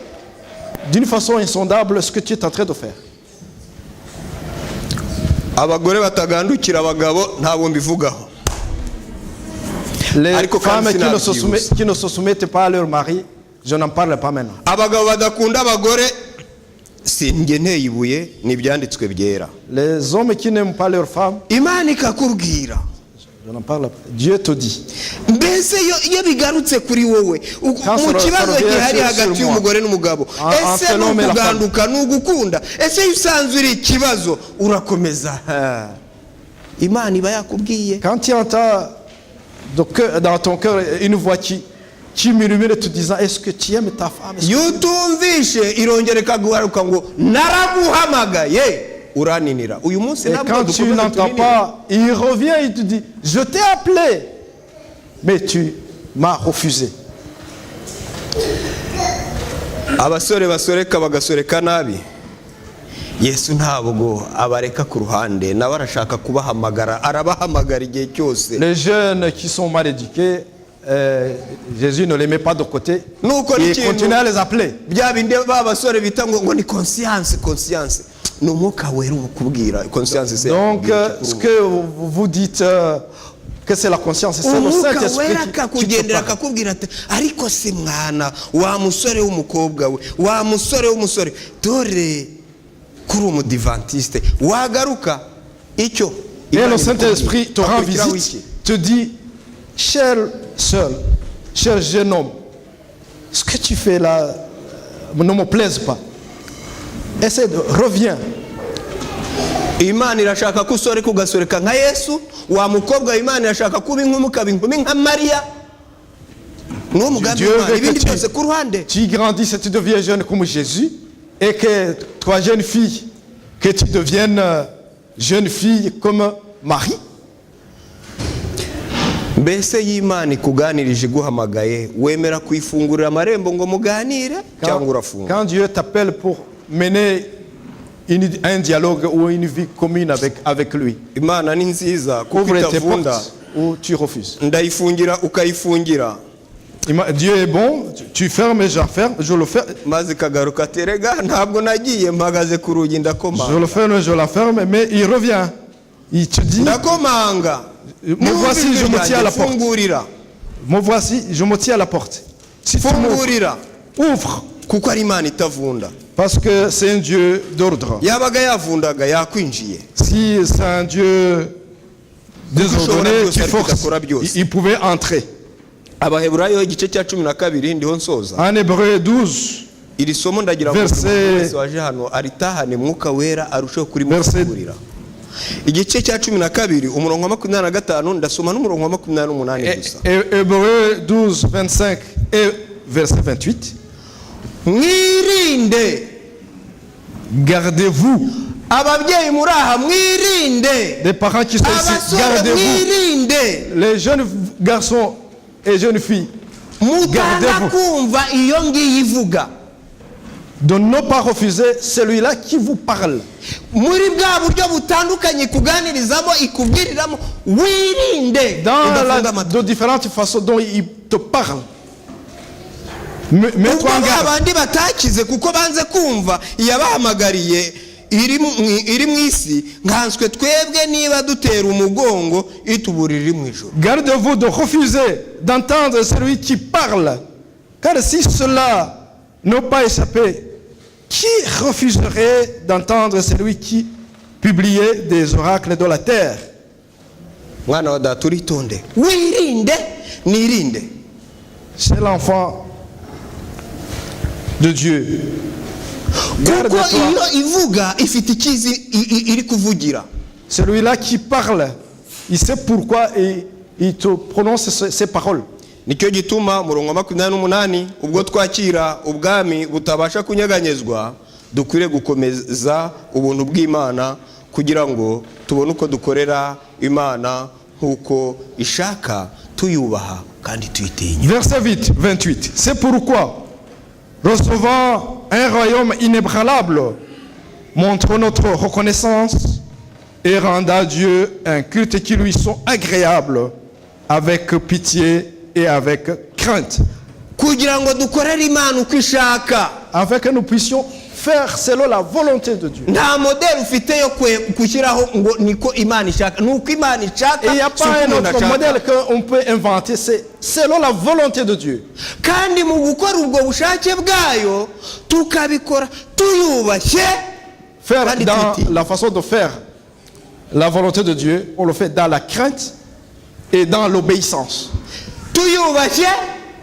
d'une façon insondable ce que tu es en train de faire. Abagore batagandukira abagabo ntabwo mbivugaho. Les femmes qui ne se soumettent pas à leur mari, je n'en parle pas maintenant. Abagabo badakunda abagore sinjye nteye ibuye n'ibyanditswe byera. Les hommes qui n'aiment pas leur femme, Imana ikakubwira. Je n'en parle pas. Dieu te dit. Mbese iyo bigarutse kuri wowe mu kibazo gihari hagati y'umugore n'umugabo, ese n'ukuganduka n'ugukunda, ese iyo usanze uri ikibazo urakomeza. Imana iba yakubwiye. Quand tu entends dans ton cœur une voix qui murmure te disant, est-ce que tu aimes ta femme? Yutumvishe irongera ikaguharuka ngo naraguhamagaye uraninira. Uyu munsi et quand tu n'entends pas, il revient et te dit, je t'ai appelé mais tu m'as refusé. Abasore basoreka bagasoreka nabi, Yesu ntabwo abareka ku ruhande, nawe arashaka kubahamagara, arabahamagara igihe cyose. Les jeunes qui sont mal éduqués, Jésus ne les met pas de côté, il continue à les appeler. Bya binde babasore bita ngo ni conscience. No mwuka wera ukubwira conscience c'est. Donc ce que vous dites que c'est la conscience, c'est le Saint-Esprit qui te parle. Akakubwira ati ariko se mwana wa musore w'umukobwa we, wa musore w'umusore, dore kuri umudivantiste wagaruka icyo. Et le Saint-Esprit te rend visite, te dit, cher seul, cher jeune homme, ce que tu fais là ne me plaise pas. Reviens. Imana irashaka ko usoreka ugasoreka nka Yesu, wa mukobwa Imana irashaka kuba inkumi nka Maria. No mugambi Imana ibindi byose ku ruhande. Tu grandis et tu deviens jeune comme Jésus, et que toi jeune fille, que tu deviennes jeune fille comme Marie. Mbese y'Imana ikuganirije guhamagaye wemera kwifungurira amarembo ngo muganire cyangwa urafunga? Quand Dieu t'appelle pour mener un dialogue ou une vie commune avec lui, Imana ni nziza kuko ouvre tes itavunda portes ou tu refuses. ndayifungira ukayifungira. Dieu est bon, tu fermes et je le ferme. Maze kagaruka terega ntabwo nagiye mpagaze ku rugi ndakoma. Je le ferme, je la ferme, mais il revient. Il te dit, ndakomanga. Me voici, je me tiens à la porte. Me voici, je me tiens à la porte. Si tu m'ouvres, ouvre. Kuko ari Imana itavunda. Parce que c'est un Dieu d'ordre. Yabaga yavundaga yakwinjiye. Si c'est un Dieu désordonné, tu forces, il pouvait entrer. Abaheburayo igice cya 12 ndiho nsoza. En Hébreu 12, iri somo ndagira ngo wese waje hano aritahane mwuka wera arusheho kuri mukugurira. Igice cya 12 umurongo wa 25 ndasoma n'umurongo wa 28 gusa. Hébreu 12, 25 et verset 28. Mwirinde, gardez-vous. Ababyeyi muri aha mwirinde. Des parents qui sont ici, gardez-vous. Les jeunes garçons et jeunes filles, gardez-vous. De ne pas refuser celui-là qui vous parle. Dans de différentes façons dont il te parle. Mets-toi en garde. Gardez-vous de refuser d'entendre celui qui parle, car si cela n'a pas échappé, qui refuserait d'entendre celui qui publiait des oracles de la terre? Wirinde nirinde. C'est l'enfant de Dieu. Kuko Garde-toi. iyo ivuga ifite ikizi iri kuvugira. Celui-là qui parle, il sait pourquoi il te prononce ces paroles. Nicyo gituma murongo 28 ubwo twakira ubwami butabasha kunyeganyezwa dukwiriye gukomeza ubuntu bw'Imana kugira ngo tubone uko dukorera Imana nkuko ishaka tuyubaha kandi tuyitinya. Verset 28. C'est pourquoi, recevant un royaume inébranlable, montrons notre reconnaissance et rendons à Dieu un culte qui lui soit agréable, avec pitié et avec crainte. Kugira ngo dukorere Imana uko ishaka. Afin que nous puissions faire selon la volonté de Dieu. Nta modèle ufite yo kushyiraho ngo niko Imana ishaka. Nuko Imana ishaka. Et il n'y a pas un autre modèle qu'on peut inventer, c'est selon la volonté de Dieu. Kandi mu gukora ubwo bushake bwayo tukabikora tuyubashye. Faire dans la façon de faire la volonté de Dieu, on le fait dans la crainte et dans l'obéissance. Tuyubashye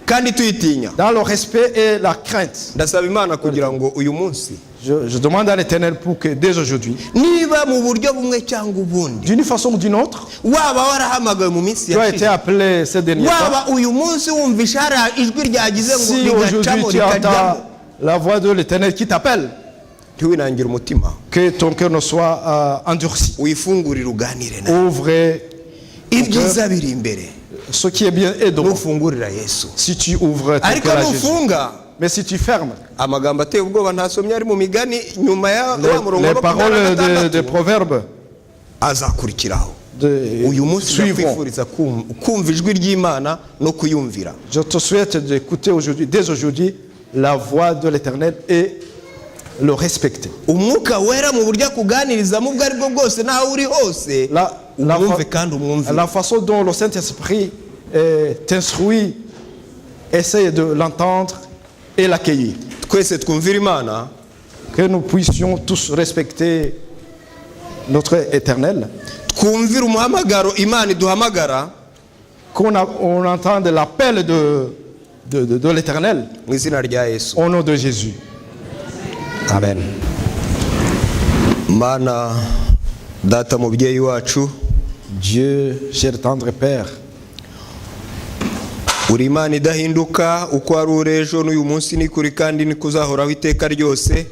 kandi tuyitinya. Dans le respect et la crainte. Ndasaba Imana kugira ngo uyu munsi Je demande à l'Éternel pour que dès aujourd'hui, niba mu buryo bumwe cyangwa ubundi d'une façon ou d'une autre, waba warahamagawe mu minsi tu as été appelé ces derniers temps. waba uyu munsi wumvisha hari ijwi ryagize ngo Si aujourd'hui rigacamo tu entends rikajyamo, la voix de l'Éternel qui t'appelle, ntiwinangire umutima, que ton cœur ne soit endurci. wifungurire uganire nawe. Ouvrez Ibyiza biri imbere, ce qui est bien et devant. nufungurira Yesu. Si tu ouvres ton Ariko cœur à Jésus. nufunga Mais si tu fermes, amagambo ateye ubwoba ntasomye ari mu migani nyuma ya wa murongo les wa paroles des 26 proverbes azakurikiraho. Uyu munsi suivront. ndakwifuriza kumva ijwi ry'Imana no kuyumvira. Je te souhaite d'écouter aujourd'hui, dès aujourd'hui, la voix de l'Éternel et le respecter. Umwuka wera mu buryo akuganirizamo ubwo aribwo bwose naho uri hose umwumve kandi umwumvire. La façon dont le Saint-Esprit t'instruit, essaye de l'entendre et l'accueillir. Twese twumvira Imana, Que nous puissions tous respecter notre Éternel. twumvire umuhamagaro Imana iduhamagara On entende l'appel de l'Éternel mu izina rya Yesu. au nom de Jésus. Amen. Mana data mubyeyi wacu, Dieu, cher tendre Père, uri Imana idahinduka, uko wari uri ejo n'uyu munsi ni kuri kandi ni kuzahoraho iteka ryose.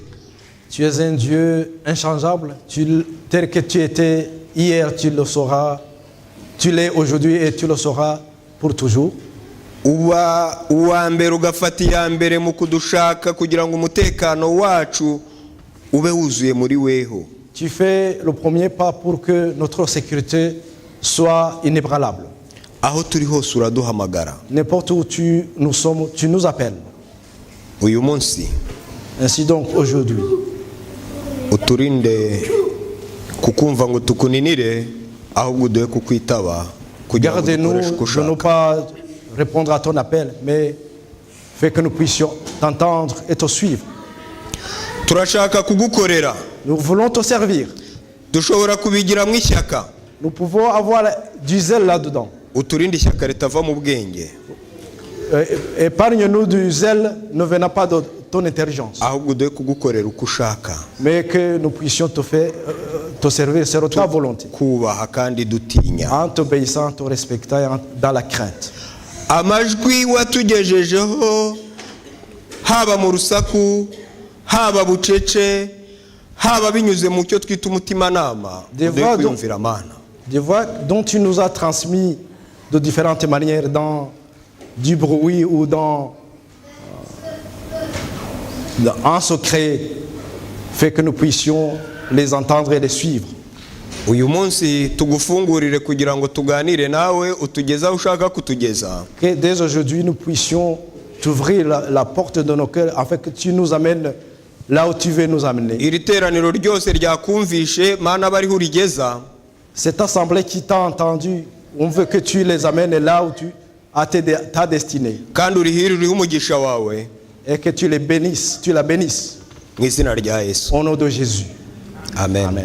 tu es un Dieu inchangeable, tel que tu étais hier, tu le seras, tu l'es aujourd'hui et tu le seras pour toujours. Uba uwa mbere ugafata iya mbere mu kudushaka kugira ngo umutekano wacu ube wuzuye muri weho. Tu fais le premier pas pour que notre sécurité soit inébranlable. Aho turi hose uraduhamagara. N'importe où nous sommes, tu nous appelles. Uyu munsi Ainsi donc aujourd'hui, uturinde kukumva ngo tukuninire, ahubwo uduhe kukwitaba kugira ngo garde-nous dukoreshe uko de ne ushaka. pas répondre à ton appel, mais fais que nous puissions t'entendre et te suivre. Turashaka kugukorera, Nous voulons te servir. dushobora kubigiramo ishyaka. Nous pouvons avoir du zèle là-dedans. Uturinde ishyaka ritava mu bwenge, Épargne-nous du zèle ne venant pas de ton intelligence, ahubwo uduhe kugukorera uko ushaka, mais que nous puissions te servir selon ta volonté, kubaha kandi dutinya. en t'obéissant, en te respectant et dans la crainte. Amajwi watugejejeho, haba mu rusaku, haba bucece, haba binyuze mu cyo twita umutimanama, uduhe kuyumvira Mana. Des voix dont tu nous as transmis de différentes manières, dans du bruit ou en secret, fait que nous puissions les entendre et les suivre. Uyu munsi tugufungurire kugira ngo tuganire nawe, utugeze aho ushaka kutugeza. Que dès aujourd'hui nous puissions t'ouvrir la porte de nos cœurs afin que tu nous amènes là où tu veux nous amener. Iri teraniro ryose ryakumvishe Mana bariho urigeza. Cette assemblée qui t'a entendu, on veut que tu les amènes là où tu as ta destinée. Kandi urihirire umugisha wawe Et que tu les bénisses, tu la bénisses. mu izina rya Yesu. Au nom de Jésus. Amen. Amen.